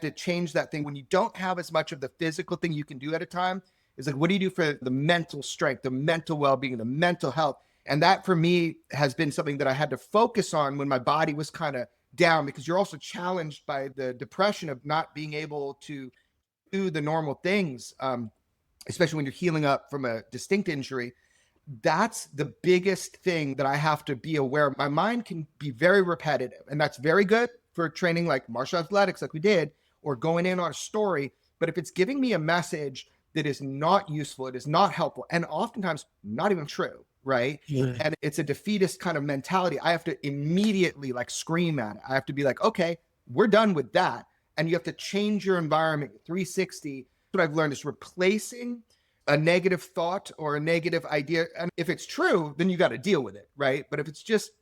to change that thing. When you don't have as much of the physical thing you can do at a time, it's like, what do you do for the mental strength, the mental well-being, the mental health? And that for me has been something that I had to focus on when my body was kind of down, because you're also challenged by the depression of not being able to do the normal things. especially when you're healing up from a distinct injury. That's the biggest thing that I have to be aware of. My mind can be very repetitive, and that's very good for training like martial athletics, like we did, or going in on a story. But if it's giving me a message that is not useful, it is not helpful, and oftentimes not even true, right? Yeah. And it's a defeatist kind of mentality. I have to immediately like scream at it. I have to be like, okay, we're done with that. And you have to change your environment 360. What I've learned is replacing a negative thought or a negative idea. And if it's true, then you got to deal with it, right? But if it's just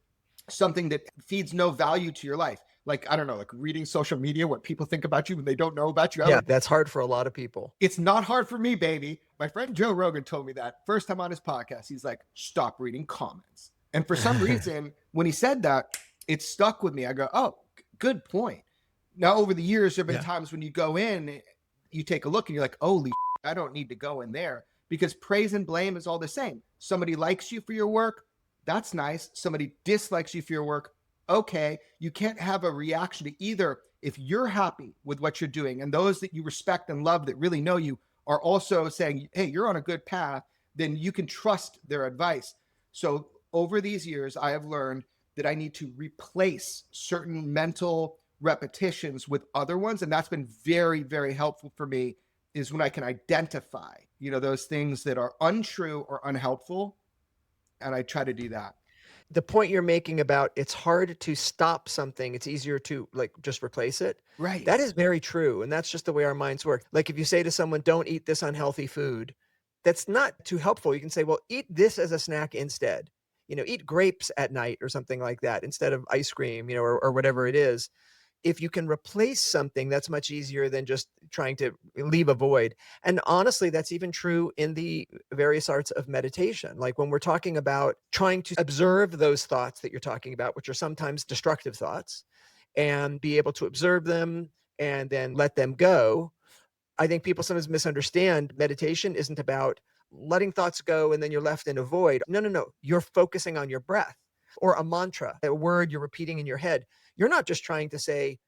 something that feeds no value to your life, like, I don't know, like reading social media, what people think about you when they don't know about you. Yeah, that's hard for a lot of people. It's not hard for me, baby. My friend Joe Rogan told me that first time on his podcast. He's like, stop reading comments. And for some reason, when he said that, it stuck with me. I go, oh, good point. Now, over the years, there have been times when you go in, you take a look and you're like, holy I don't need to go in there, because praise and blame is all the same. Somebody likes you for your work. That's nice. Somebody dislikes you for your work. Okay. You can't have a reaction to either. If you're happy with what you're doing and those that you respect and love that really know you are also saying, hey, you're on a good path, then you can trust their advice. So over these years, I have learned that I need to replace certain mental repetitions with other ones. And that's been very, very helpful for me, is when I can identify, those things that are untrue or unhelpful. And I try to do that. The point you're making about it's hard to stop something, it's easier to like just replace it. Right. That is very true. And that's just the way our minds work. Like if you say to someone, don't eat this unhealthy food, that's not too helpful. You can say, well, eat this as a snack instead. Eat grapes at night or something like that instead of ice cream, or whatever it is. If you can replace something, that's much easier than just trying to leave a void. And honestly, that's even true in the various arts of meditation. Like when we're talking about trying to observe those thoughts that you're talking about, which are sometimes destructive thoughts, and be able to observe them and then let them go. I think people sometimes misunderstand meditation isn't about letting thoughts go and then you're left in a void. No. You're focusing on your breath or a mantra, a word you're repeating in your head. You're not just trying to say,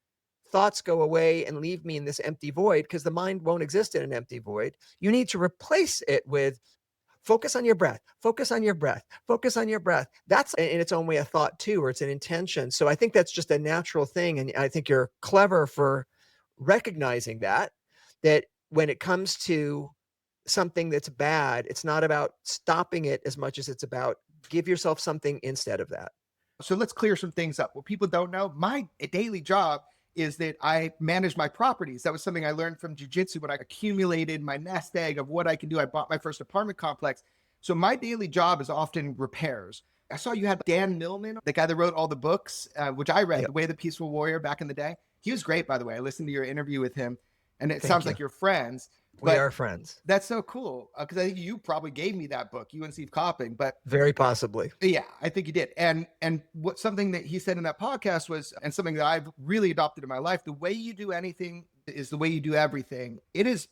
thoughts go away and leave me in this empty void, because the mind won't exist in an empty void. You need to replace it with focus on your breath, focus on your breath, focus on your breath. That's in its own way a thought too, or it's an intention. So I think that's just a natural thing. And I think you're clever for recognizing that when it comes to something that's bad, it's not about stopping it as much as it's about give yourself something instead of that. So let's clear some things up. What people don't know, my daily job is that I manage my properties. That was something I learned from jiu-jitsu when I accumulated my nest egg of what I can do. I bought my first apartment complex. So my daily job is often repairs. I saw you had Dan Millman, the guy that wrote all the books, which I read, The Way of the Peaceful Warrior back in the day. He was great, by the way. I listened to your interview with him, and it sounds like you're friends. We are friends. That's so cool, because I think you probably gave me that book, You and Steve Copping, but very possibly. Yeah, I think you did. And what something that he said in that podcast was, and something that I've really adopted in my life, the way you do anything is the way you do everything. It is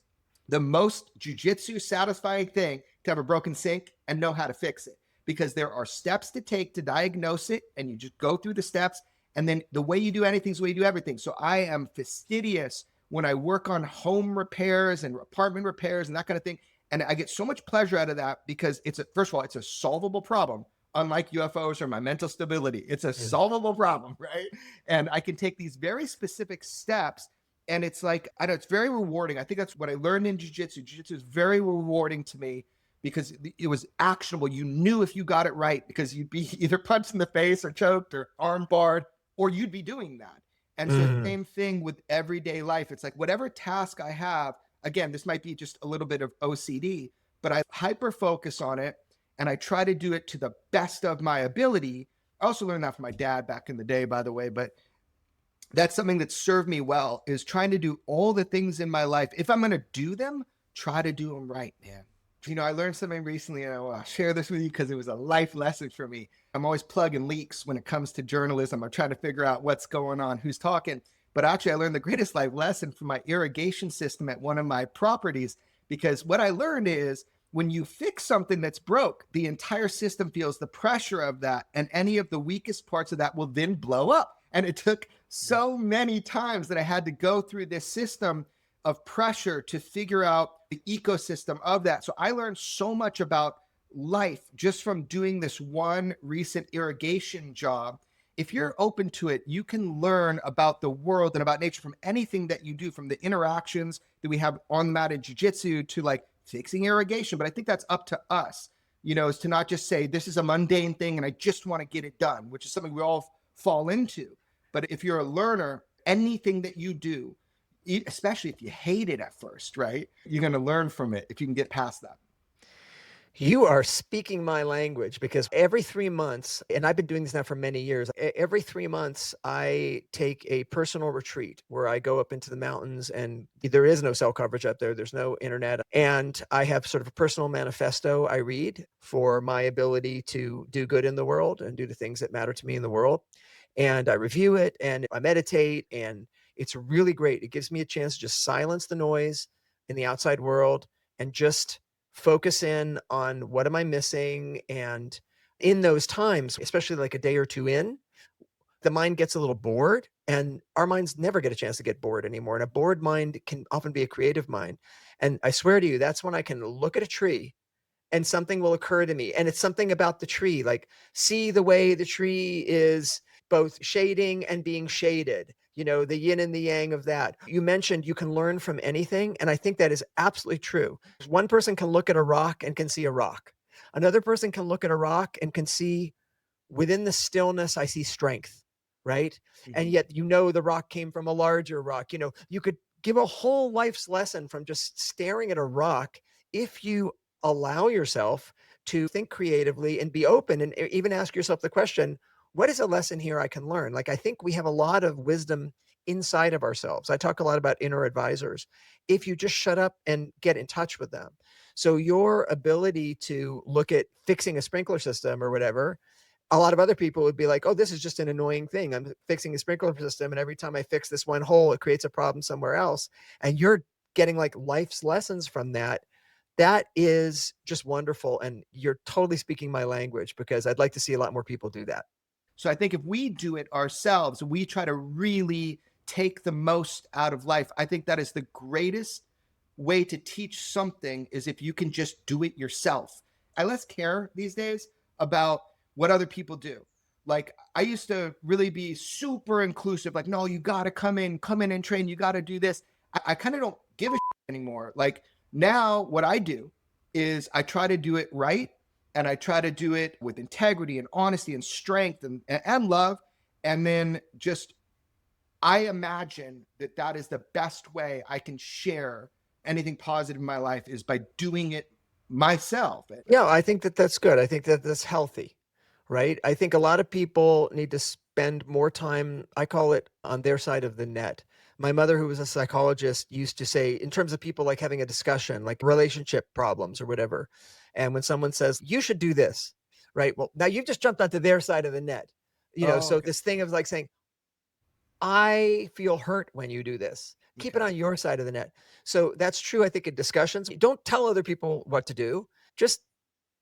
the most jiu-jitsu satisfying thing to have a broken sink and know how to fix it, because there are steps to take to diagnose it, and you just go through the steps. And then the way you do anything is the way you do everything. So I am fastidious when I work on home repairs and apartment repairs and that kind of thing. And I get so much pleasure out of that, because first of all, it's a solvable problem. Unlike UFOs or my mental stability, it's a solvable problem, right? And I can take these very specific steps, and it's like, I know, it's very rewarding. I think that's what I learned in jiu-jitsu. Jiu-jitsu is very rewarding to me, because it was actionable. You knew if you got it right, because you'd be either punched in the face or choked or arm barred, or you'd be doing that. And so same thing with everyday life. It's like whatever task I have, again, this might be just a little bit of OCD, but I hyper focus on it and I try to do it to the best of my ability. I also learned that from my dad back in the day, by the way, but that's something that served me well, is trying to do all the things in my life. If I'm going to do them, try to do them right, man. I learned something recently, and I'll share this with you because it was a life lesson for me. I'm always plugging leaks when it comes to journalism. I'm trying to figure out what's going on, who's talking. But actually, I learned the greatest life lesson from my irrigation system at one of my properties, because what I learned is when you fix something that's broke, the entire system feels the pressure of that, and any of the weakest parts of that will then blow up. And it took so many times that I had to go through this system of pressure to figure out the ecosystem of that. So I learned so much about life just from doing this one recent irrigation job. If you're open to it, you can learn about the world and about nature from anything that you do, from the interactions that we have on the mat in jiu-jitsu to like fixing irrigation. But I think that's up to us, is to not just say this is a mundane thing and I just want to get it done, which is something we all fall into. But if you're a learner, anything that you do, especially if you hate it at first, right? You're going to learn from it if you can get past that. You are speaking my language, because every 3 months, and I've been doing this now for many years, every 3 months, I take a personal retreat where I go up into the mountains, and there is no cell coverage up there. There's no internet. And I have sort of a personal manifesto I read for my ability to do good in the world and do the things that matter to me in the world. And I review it and I meditate, and it's really great. It gives me a chance to just silence the noise in the outside world and just focus in on what am I missing. And in those times, especially like a day or two in, the mind gets a little bored, and our minds never get a chance to get bored anymore. And a bored mind can often be a creative mind. And I swear to you, that's when I can look at a tree and something will occur to me. And it's something about the tree, like see the way the tree is both shading and being shaded, the yin and the yang of that. You mentioned you can learn from anything. And I think that is absolutely true. One person can look at a rock and can see a rock. Another person can look at a rock and can see, within the stillness, I see strength, right? And yet, the rock came from a larger rock. You could give a whole life's lesson from just staring at a rock if you allow yourself to think creatively and be open, and even ask yourself the question, what is a lesson here I can learn? Like, I think we have a lot of wisdom inside of ourselves. I talk a lot about inner advisors. If you just shut up and get in touch with them. So your ability to look at fixing a sprinkler system or whatever, a lot of other people would be like, oh, this is just an annoying thing. I'm fixing a sprinkler system, and every time I fix this one hole, it creates a problem somewhere else. And you're getting like life's lessons from that. That is just wonderful. And you're totally speaking my language, because I'd like to see a lot more people do that. So I think if we do it ourselves, we try to really take the most out of life. I think that is the greatest way to teach something, is if you can just do it yourself. I less care these days about what other people do. Like, I used to really be super inclusive. Like, no, you got to come in and train. You got to do this. I kind of don't give a anymore. Like, now what I do is I try to do it right, and I try to do it with integrity and honesty and strength and love. And then just, I imagine that that is the best way I can share anything positive in my life, is by doing it myself. Yeah, I think that that's good. I think that that's healthy, right? I think a lot of people need to spend more time, I call it, on their side of the net. My mother, who was a psychologist, used to say, in terms of people like having a discussion, like relationship problems or whatever, and when someone says, you should do this, right? Well, now you've just jumped onto their side of the net. So Okay. this thing of like saying, I feel hurt when you do this. Keep it Okay. on your side of the net. So that's true, I think, in discussions. Don't tell other people what to do. Just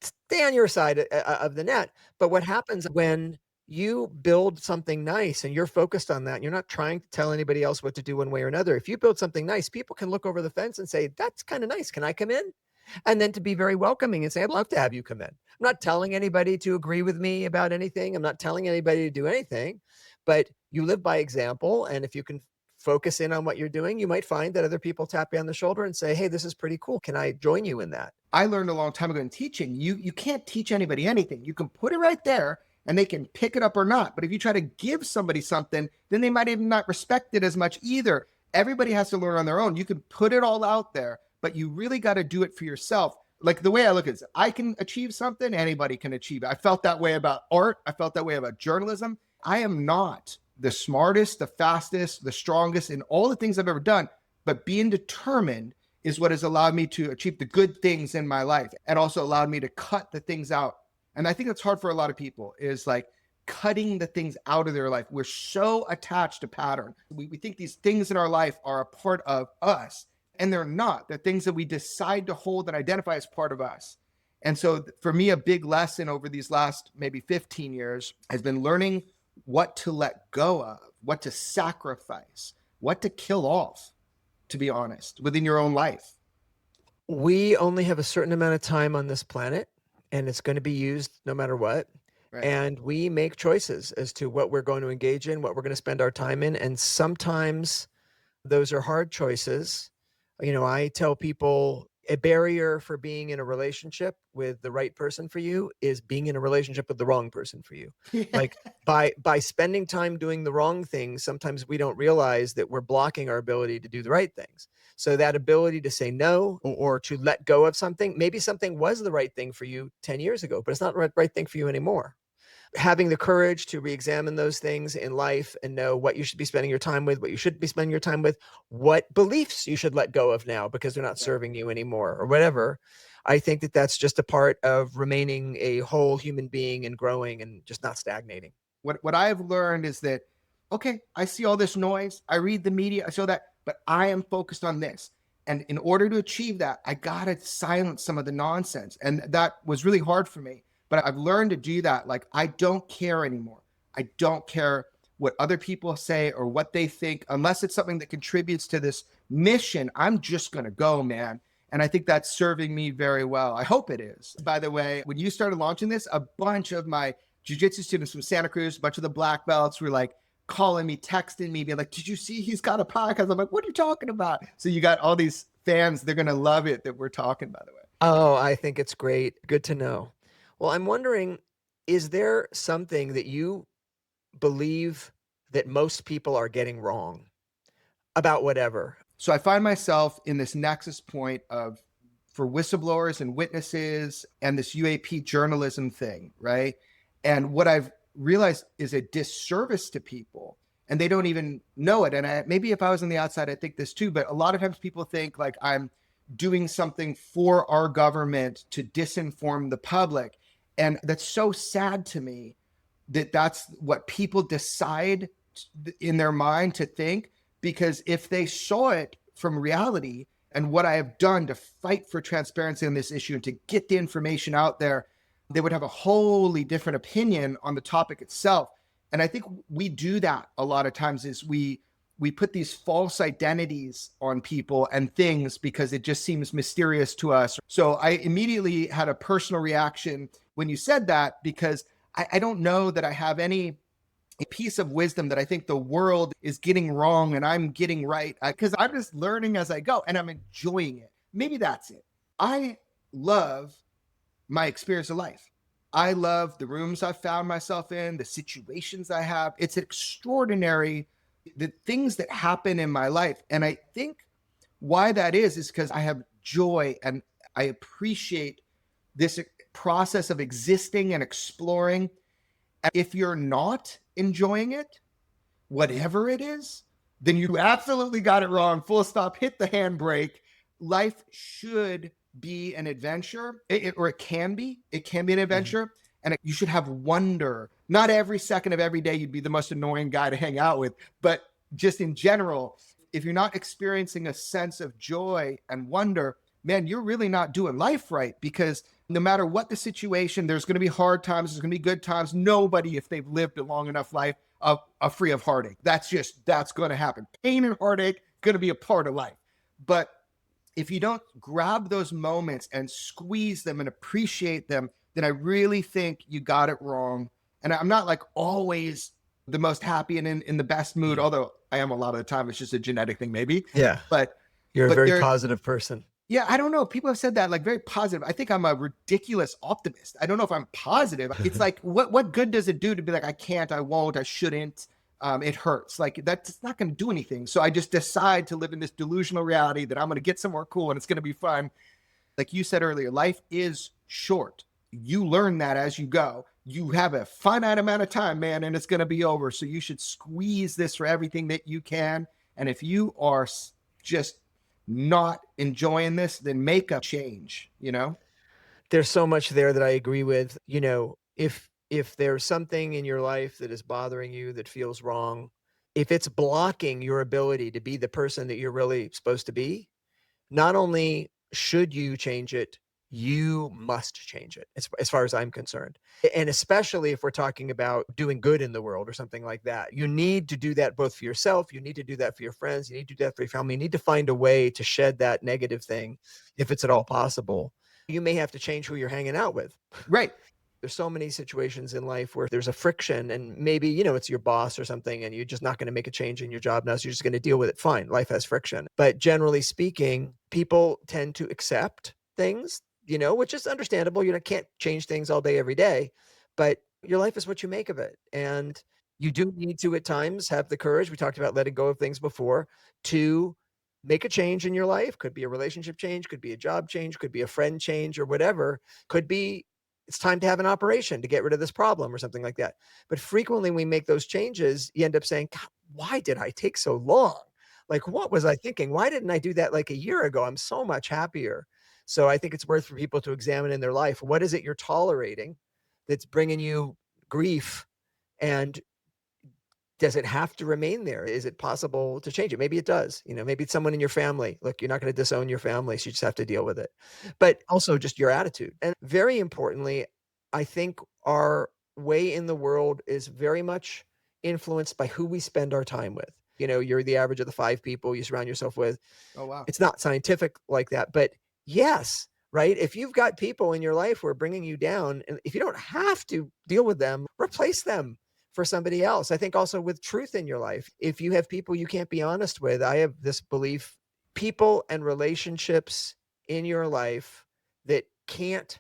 stay on your side of the net. But what happens when you build something nice and you're focused on that, and you're not trying to tell anybody else what to do one way or another. If you build something nice, people can look over the fence and say, that's kind of nice. Can I come in? And then to be very welcoming and say, I'd love to have you come in. I'm not telling anybody to agree with me about anything. I'm not telling anybody to do anything, but you live by example. And if you can focus in on what you're doing, you might find that other people tap you on the shoulder and say, hey, this is pretty cool. Can I join you in that? I learned a long time ago in teaching, you can't teach anybody anything. You can put it right there and they can pick it up or not. But if you try to give somebody something, then they might even not respect it as much either. Everybody has to learn on their own. You can put it all out there, but you really got to do it for yourself. Like, the way I look at it is, I can achieve something, anybody can achieve it. I felt that way about art. I felt that way about journalism. I am not the smartest, the fastest, the strongest in all the things I've ever done, but being determined is what has allowed me to achieve the good things in my life, and also allowed me to cut the things out. And I think that's hard for a lot of people, is like cutting the things out of their life. We're so attached to pattern. We think these things in our life are a part of us, and they're not. They're things that we decide to hold and identify as part of us. And so for me, a big lesson over these last maybe 15 years has been learning what to let go of, what to sacrifice, what to kill off, to be honest, within your own life. We only have a certain amount of time on this planet, and it's going to be used no matter what. Right. And we make choices as to what we're going to engage in, what we're going to spend our time in. And sometimes those are hard choices. I tell people a barrier for being in a relationship with the right person for you is being in a relationship with the wrong person for you. Like by spending time doing the wrong things, sometimes we don't realize that we're blocking our ability to do the right things. So that ability to say no or to let go of something, maybe something was the right thing for you 10 years ago, but it's not the right thing for you anymore. Having the courage to re-examine those things in life and know what you should be spending your time with, what you shouldn't be spending your time with, what beliefs you should let go of now because they're not Right. serving you anymore or whatever. I think that that's just a part of remaining a whole human being and growing and just not stagnating. What I've learned is that, okay, I see all this noise, I read the media, I saw that, but I am focused on this. And in order to achieve that, I gotta silence some of the nonsense. And that was really hard for me. But I've learned to do that. Like, I don't care anymore. I don't care what other people say or what they think, unless it's something that contributes to this mission. I'm just gonna go, man. And I think that's serving me very well. I hope it is. By the way, when you started launching this, a bunch of my jiu-jitsu students from Santa Cruz, a bunch of the black belts were like calling me, texting me, being like, did you see he's got a podcast? I'm like, what are you talking about? So you got all these fans, they're going to love it that we're talking, by the way. Oh, I think it's great. Good to know. Well, I'm wondering, is there something that you believe that most people are getting wrong about whatever? So I find myself in this nexus point of, for whistleblowers and witnesses and this UAP journalism thing, right? And what I've realized is a disservice to people, and they don't even know it. And maybe if I was on the outside, I think this too, but a lot of times people think like I'm doing something for our government to disinform the public. And that's so sad to me that that's what people decide in their mind to think, because if they saw it from reality and what I have done to fight for transparency on this issue and to get the information out there, they would have a wholly different opinion on the topic itself. And I think we do that a lot of times, is we put these false identities on people and things because it just seems mysterious to us. So I immediately had a personal reaction when you said that, because I don't know that I have any a piece of wisdom that I think the world is getting wrong and I'm getting right, because I'm just learning as I go and I'm enjoying it. Maybe that's it. I love my experience of life. I love the rooms I've found myself in, the situations I have. It's extraordinary, the things that happen in my life. And I think why that is because I have joy and I appreciate this process of existing and exploring. And if you're not enjoying it, whatever it is, then you absolutely got it wrong. Full stop, hit the handbrake. Life should be an adventure, or it can be. It can be an adventure. Mm-hmm. And you should have wonder. Not every second of every day you'd be the most annoying guy to hang out with, but just in general, if you're not experiencing a sense of joy and wonder, man, you're really not doing life right, because no matter what the situation, there's going to be hard times, there's going to be good times. Nobody, if they've lived a long enough life, free of heartache. That's going to happen. Pain and heartache going to be a part of life. But if you don't grab those moments and squeeze them and appreciate them, then I really think you got it wrong. And I'm not like always the most happy and in the best mood, although I am a lot of the time. It's just a genetic thing, maybe. Yeah. But you're a very positive person. Yeah, I don't know. People have said that, like, very positive. I think I'm a ridiculous optimist. I don't know if I'm positive. It's like, what good does it do to be like, I can't, I won't, I shouldn't. It hurts. Like, that's not going to do anything. So I just decide to live in this delusional reality that I'm going to get somewhere cool and it's going to be fun. Like you said earlier, life is short. You learn that as you go. You have a finite amount of time, man, and it's going to be over. So you should squeeze this for everything that you can. And if you are just not enjoying this, then make a change, There's so much there that I agree with. If there's something in your life that is bothering you, that feels wrong, if it's blocking your ability to be the person that you're really supposed to be, not only should you change it, you must change it as far as I'm concerned. And especially if we're talking about doing good in the world or something like that, you need to do that both for yourself. You need to do that for your friends. You need to do that for your family. You need to find a way to shed that negative thing if it's at all possible. You may have to change who you're hanging out with. Right. There's so many situations in life where there's a friction and maybe, it's your boss or something and you're just not going to make a change in your job now. So you're just going to deal with it. Fine. Life has friction. But generally speaking, people tend to accept things, which is understandable. You can't change things all day, every day, but your life is what you make of it. And you do need to at times have the courage. We talked about letting go of things before to make a change in your life. Could be a relationship change, could be a job change, could be a friend change or whatever. Could be it's time to have an operation to get rid of this problem or something like that. But frequently when we make those changes, you end up saying, God, why did I take so long? Like, what was I thinking? Why didn't I do that like a year ago? I'm so much happier. So I think it's worth for people to examine in their life. What is it you're tolerating that's bringing you grief? And does it have to remain there? Is it possible to change it? Maybe it does. Maybe it's someone in your family. Look, you're not going to disown your family, so you just have to deal with it. But also just your attitude. And very importantly, I think our way in the world is very much influenced by who we spend our time with. You're the average of the 5 people you surround yourself with. Oh, wow. It's not scientific like that, but yes, right? If you've got people in your life who are bringing you down, and if you don't have to deal with them, replace them for somebody else. I think also with truth in your life. If you have people you can't be honest with, I have this belief, people and relationships in your life that can't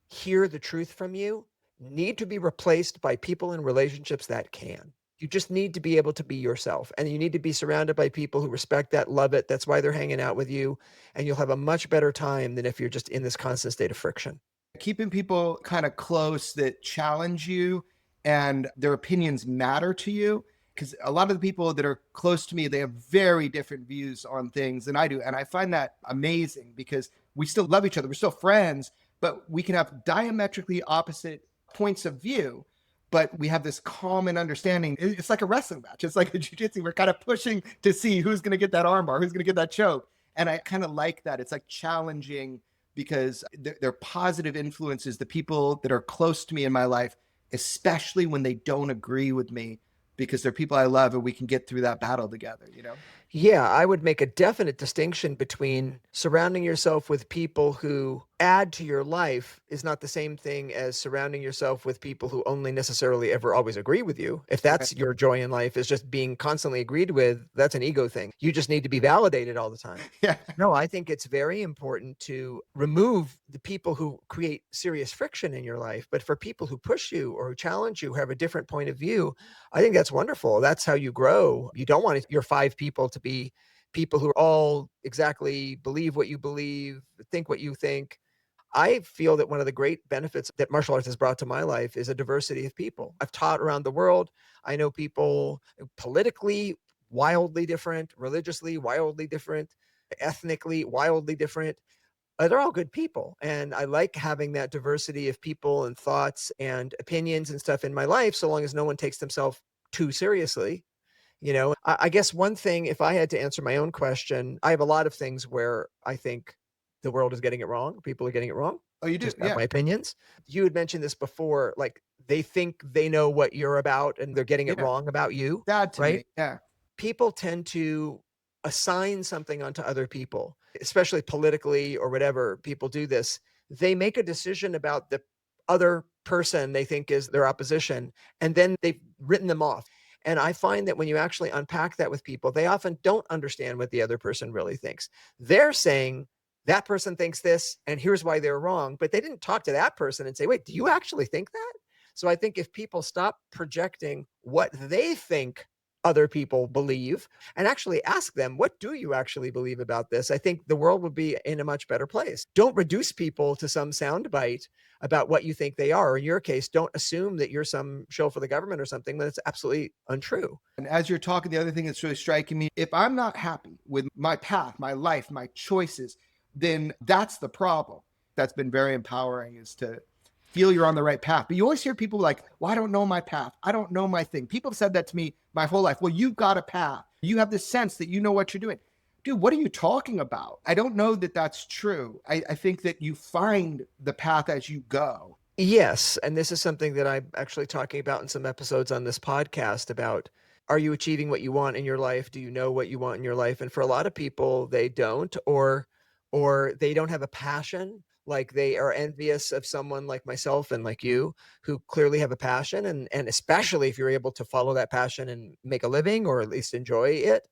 hear the truth from you need to be replaced by people and relationships that can. You just need to be able to be yourself, and you need to be surrounded by people who respect that, love it. That's why they're hanging out with you, and you'll have a much better time than if you're just in this constant state of friction. Keeping people kind of close that challenge you and their opinions matter to you. Because a lot of the people that are close to me, they have very different views on things than I do. And I find that amazing because we still love each other. We're still friends, but we can have diametrically opposite points of view. But we have this common understanding. It's like a wrestling match. It's like a jiu-jitsu. We're kind of pushing to see who's going to get that armbar, who's going to get that choke. And I kind of like that. It's like challenging because they're positive influences, the people that are close to me in my life, especially when they don't agree with me, because they're people I love and we can get through that battle together, Yeah, I would make a definite distinction between surrounding yourself with people who add to your life is not the same thing as surrounding yourself with people who only necessarily ever always agree with you. If that's your joy in life is just being constantly agreed with, that's an ego thing. You just need to be validated all the time. Yeah. No, I think it's very important to remove the people who create serious friction in your life. But for people who push you or who challenge you, who have a different point of view, I think that's wonderful. That's how you grow. You don't want your 5 people to be people who all exactly believe what you believe, think what you think. I feel that one of the great benefits that martial arts has brought to my life is a diversity of people. I've taught around the world. I know people politically wildly different, religiously wildly different, ethnically wildly different. They're all good people. And I like having that diversity of people and thoughts and opinions and stuff in my life, so long as no one takes themselves too seriously. I guess one thing, if I had to answer my own question, I have a lot of things where I think the world is getting it wrong. People are getting it wrong. Oh, you do? Just have Yeah. my opinions. You had mentioned this before, like they think they know what you're about and they're getting it Yeah. wrong about you, Sad to right? me. Yeah. People tend to assign something onto other people, especially politically or whatever. People do this. They make a decision about the other person they think is their opposition, and then they've written them off. And I find that when you actually unpack that with people, they often don't understand what the other person really thinks. They're saying that person thinks this, and here's why they're wrong. But they didn't talk to that person and say, wait, do you actually think that? So I think if people stop projecting what they think other people believe and actually ask them, what do you actually believe about this? I think the world would be in a much better place. Don't reduce people to some soundbite about what you think they are. Or in your case, don't assume that you're some shill for the government or something that's absolutely untrue. And as you're talking, the other thing that's really striking me, if I'm not happy with my path, my life, my choices, then that's the problem. That's been very empowering, is to feel you're on the right path. But you always hear people like, well, I don't know my path. I don't know my thing. People have said that to me my whole life. Well, you've got a path. You have this sense that you know what you're doing. dude, what are you talking about? I don't know that that's true. I think that you find the path as you go. Yes, and this is something that I'm actually talking about in some episodes on this podcast about, are you achieving what you want in your life? Do you know what you want in your life? And for a lot of people, they don't, or they don't have a passion. Like they are envious of someone like myself and like you who clearly have a passion, and especially if you're able to follow that passion and make a living or at least enjoy it.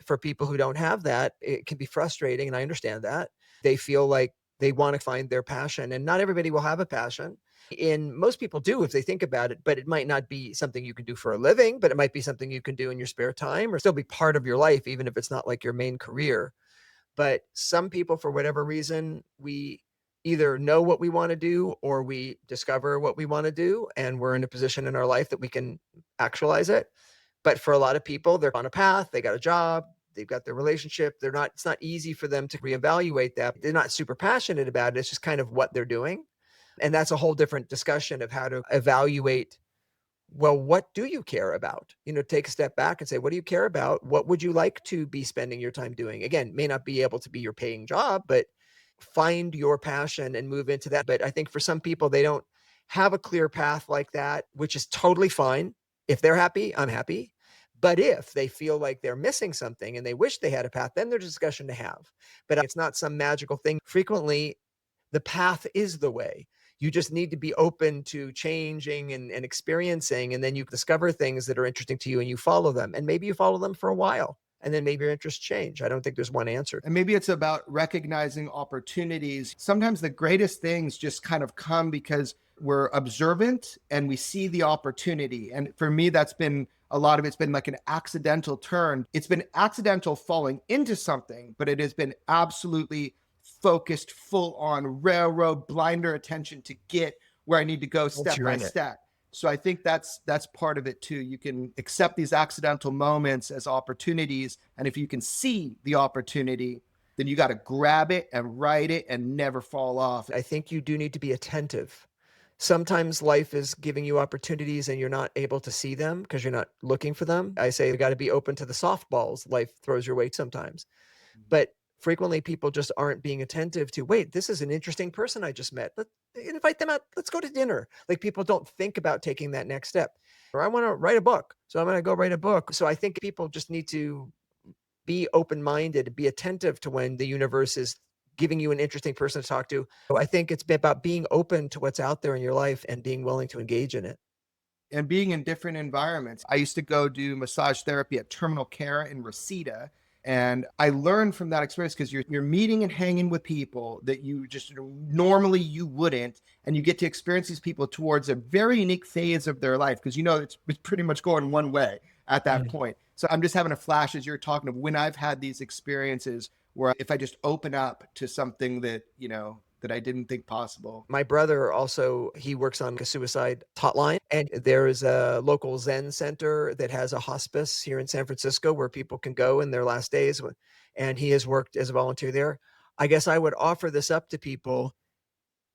For people who don't have that, it can be frustrating, and I understand that. They feel like they want to find their passion, and not everybody will have a passion. And most people do if they think about it, but it might not be something you can do for a living, but it might be something you can do in your spare time or still be part of your life, even if it's not like your main career. But some people, for whatever reason, we either know what we want to do or we discover what we want to do, and we're in a position in our life that we can actualize it. But for a lot of people, they're on a path, they got a job, they've got their relationship. It's not easy for them to reevaluate that. They're not super passionate about it. It's just kind of what they're doing. And that's a whole different discussion of how to evaluate, well, what do you care about? Take a step back and say, what do you care about? What would you like to be spending your time doing? Again, may not be able to be your paying job, but find your passion and move into that. But I think for some people, they don't have a clear path like that, which is totally fine. If they're happy, I'm happy. But if they feel like they're missing something and they wish they had a path, then there's a discussion to have. But it's not some magical thing. Frequently, the path is the way. You just need to be open to changing and experiencing, and then you discover things that are interesting to you and you follow them. And maybe you follow them for a while, and then maybe your interests change. I don't think there's one answer. And maybe it's about recognizing opportunities. Sometimes the greatest things just kind of come because we're observant and we see the opportunity. And for me, that's been a lot of it's been like an accidental turn. It's been accidental falling into something, but it has been absolutely focused, full on railroad blinder attention to get where I need to go step by step. So I think that's part of it too. You can accept these accidental moments as opportunities. And if you can see the opportunity, then you got to grab it and ride it and never fall off. I think you do need to be attentive. Sometimes life is giving you opportunities and you're not able to see them because you're not looking for them. I say you got to be open to the softballs life throws your way sometimes. But frequently people just aren't being attentive to, wait, this is an interesting person I just met. Let's invite them out. Let's go to dinner. Like people don't think about taking that next step. Or I want to write a book, so I'm going to go write a book. So I think people just need to be open-minded, be attentive to when the universe is giving you an interesting person to talk to. So I think it's about being open to what's out there in your life and being willing to engage in it. And being in different environments. I used to go do massage therapy at Terminal Care in Reseda. And I learned from that experience because you're meeting and hanging with people that you just normally you wouldn't. And you get to experience these people towards a very unique phase of their life because it's pretty much going one way at that point. So I'm just having a flash as you're talking of when I've had these experiences where if I just open up to something that, that I didn't think possible. My brother also, he works on a suicide hotline, and there is a local Zen center that has a hospice here in San Francisco where people can go in their last days, and he has worked as a volunteer there. I guess I would offer this up to people.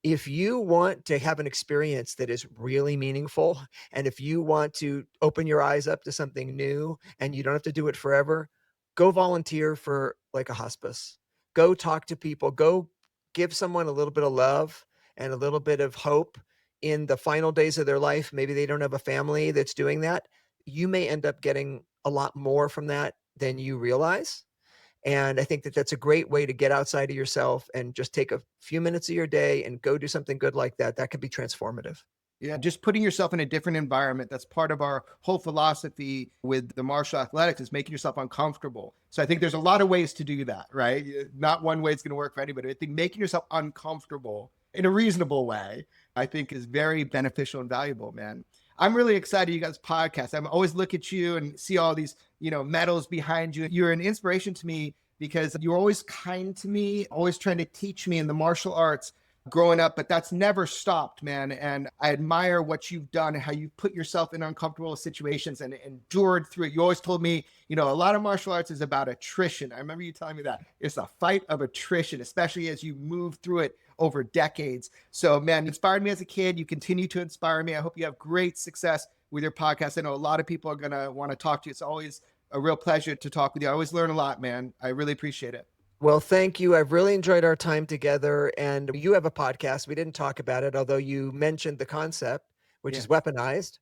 If you want to have an experience that is really meaningful, and if you want to open your eyes up to something new and you don't have to do it forever, go volunteer for like a hospice. Go talk to people, go give someone a little bit of love and a little bit of hope in the final days of their life. Maybe they don't have a family that's doing that. You may end up getting a lot more from that than you realize. And I think that that's a great way to get outside of yourself and just take a few minutes of your day and go do something good like that. That could be transformative. Yeah, just putting yourself in a different environment. That's part of our whole philosophy with the martial athletics is making yourself uncomfortable. So I think there's a lot of ways to do that, right? Not one way is going to work for anybody. I think making yourself uncomfortable in a reasonable way, I think is very beneficial and valuable, man. I'm really excited you guys podcast. I'm always look at you and see all these, medals behind you. You're an inspiration to me because you're always kind to me, always trying to teach me in the martial arts growing up, but that's never stopped, man. And I admire what you've done and how you put yourself in uncomfortable situations and endured through it. You always told me, a lot of martial arts is about attrition. I remember you telling me that it's a fight of attrition, especially as you move through it over decades. So, man, you inspired me as a kid. You continue to inspire me. I hope you have great success with your podcast. I know a lot of people are going to want to talk to you. It's always a real pleasure to talk with you. I always learn a lot, man. I really appreciate it. Well, thank you. I've really enjoyed our time together. And you have a podcast. We didn't talk about it, although you mentioned the concept, which is Weaponized.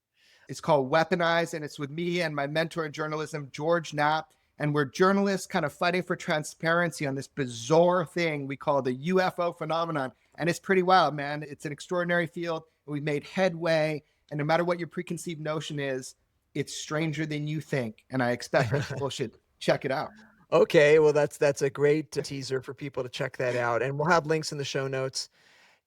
It's called Weaponized, and it's with me and my mentor in journalism, George Knapp. And we're journalists kind of fighting for transparency on this bizarre thing we call the UFO phenomenon. And it's pretty wild, man. It's an extraordinary field. We've made headway. And no matter what your preconceived notion is, it's stranger than you think. And I expect people should check it out. Okay, well, that's a great teaser for people to check that out. And we'll have links in the show notes.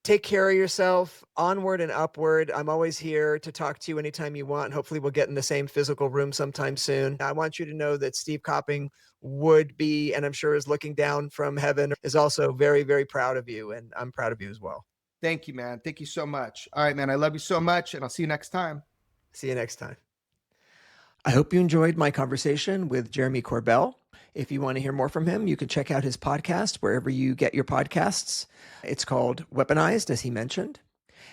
Take care of yourself, onward and upward. I'm always here to talk to you anytime you want. Hopefully we'll get in the same physical room sometime soon. I want you to know that Steve Copping would be, and I'm sure is looking down from heaven, is also very, very proud of you. And I'm proud of you as well. Thank you, man. Thank you so much. All right, man. I love you so much, and I'll see you next time. See you next time. I hope you enjoyed my conversation with Jeremy Corbell. If you want to hear more from him, you can check out his podcast wherever you get your podcasts. It's called Weaponized, as he mentioned.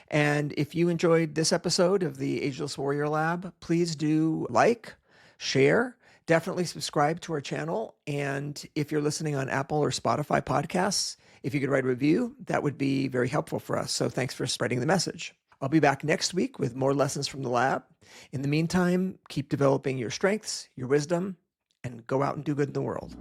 And if you enjoyed this episode of the Ageless Warrior Lab, please do like, share, definitely subscribe to our channel. And if you're listening on Apple or Spotify podcasts, if you could write a review, that would be very helpful for us. So thanks for spreading the message. I'll be back next week with more lessons from the lab. In the meantime, keep developing your strengths, your wisdom, and go out and do good in the world.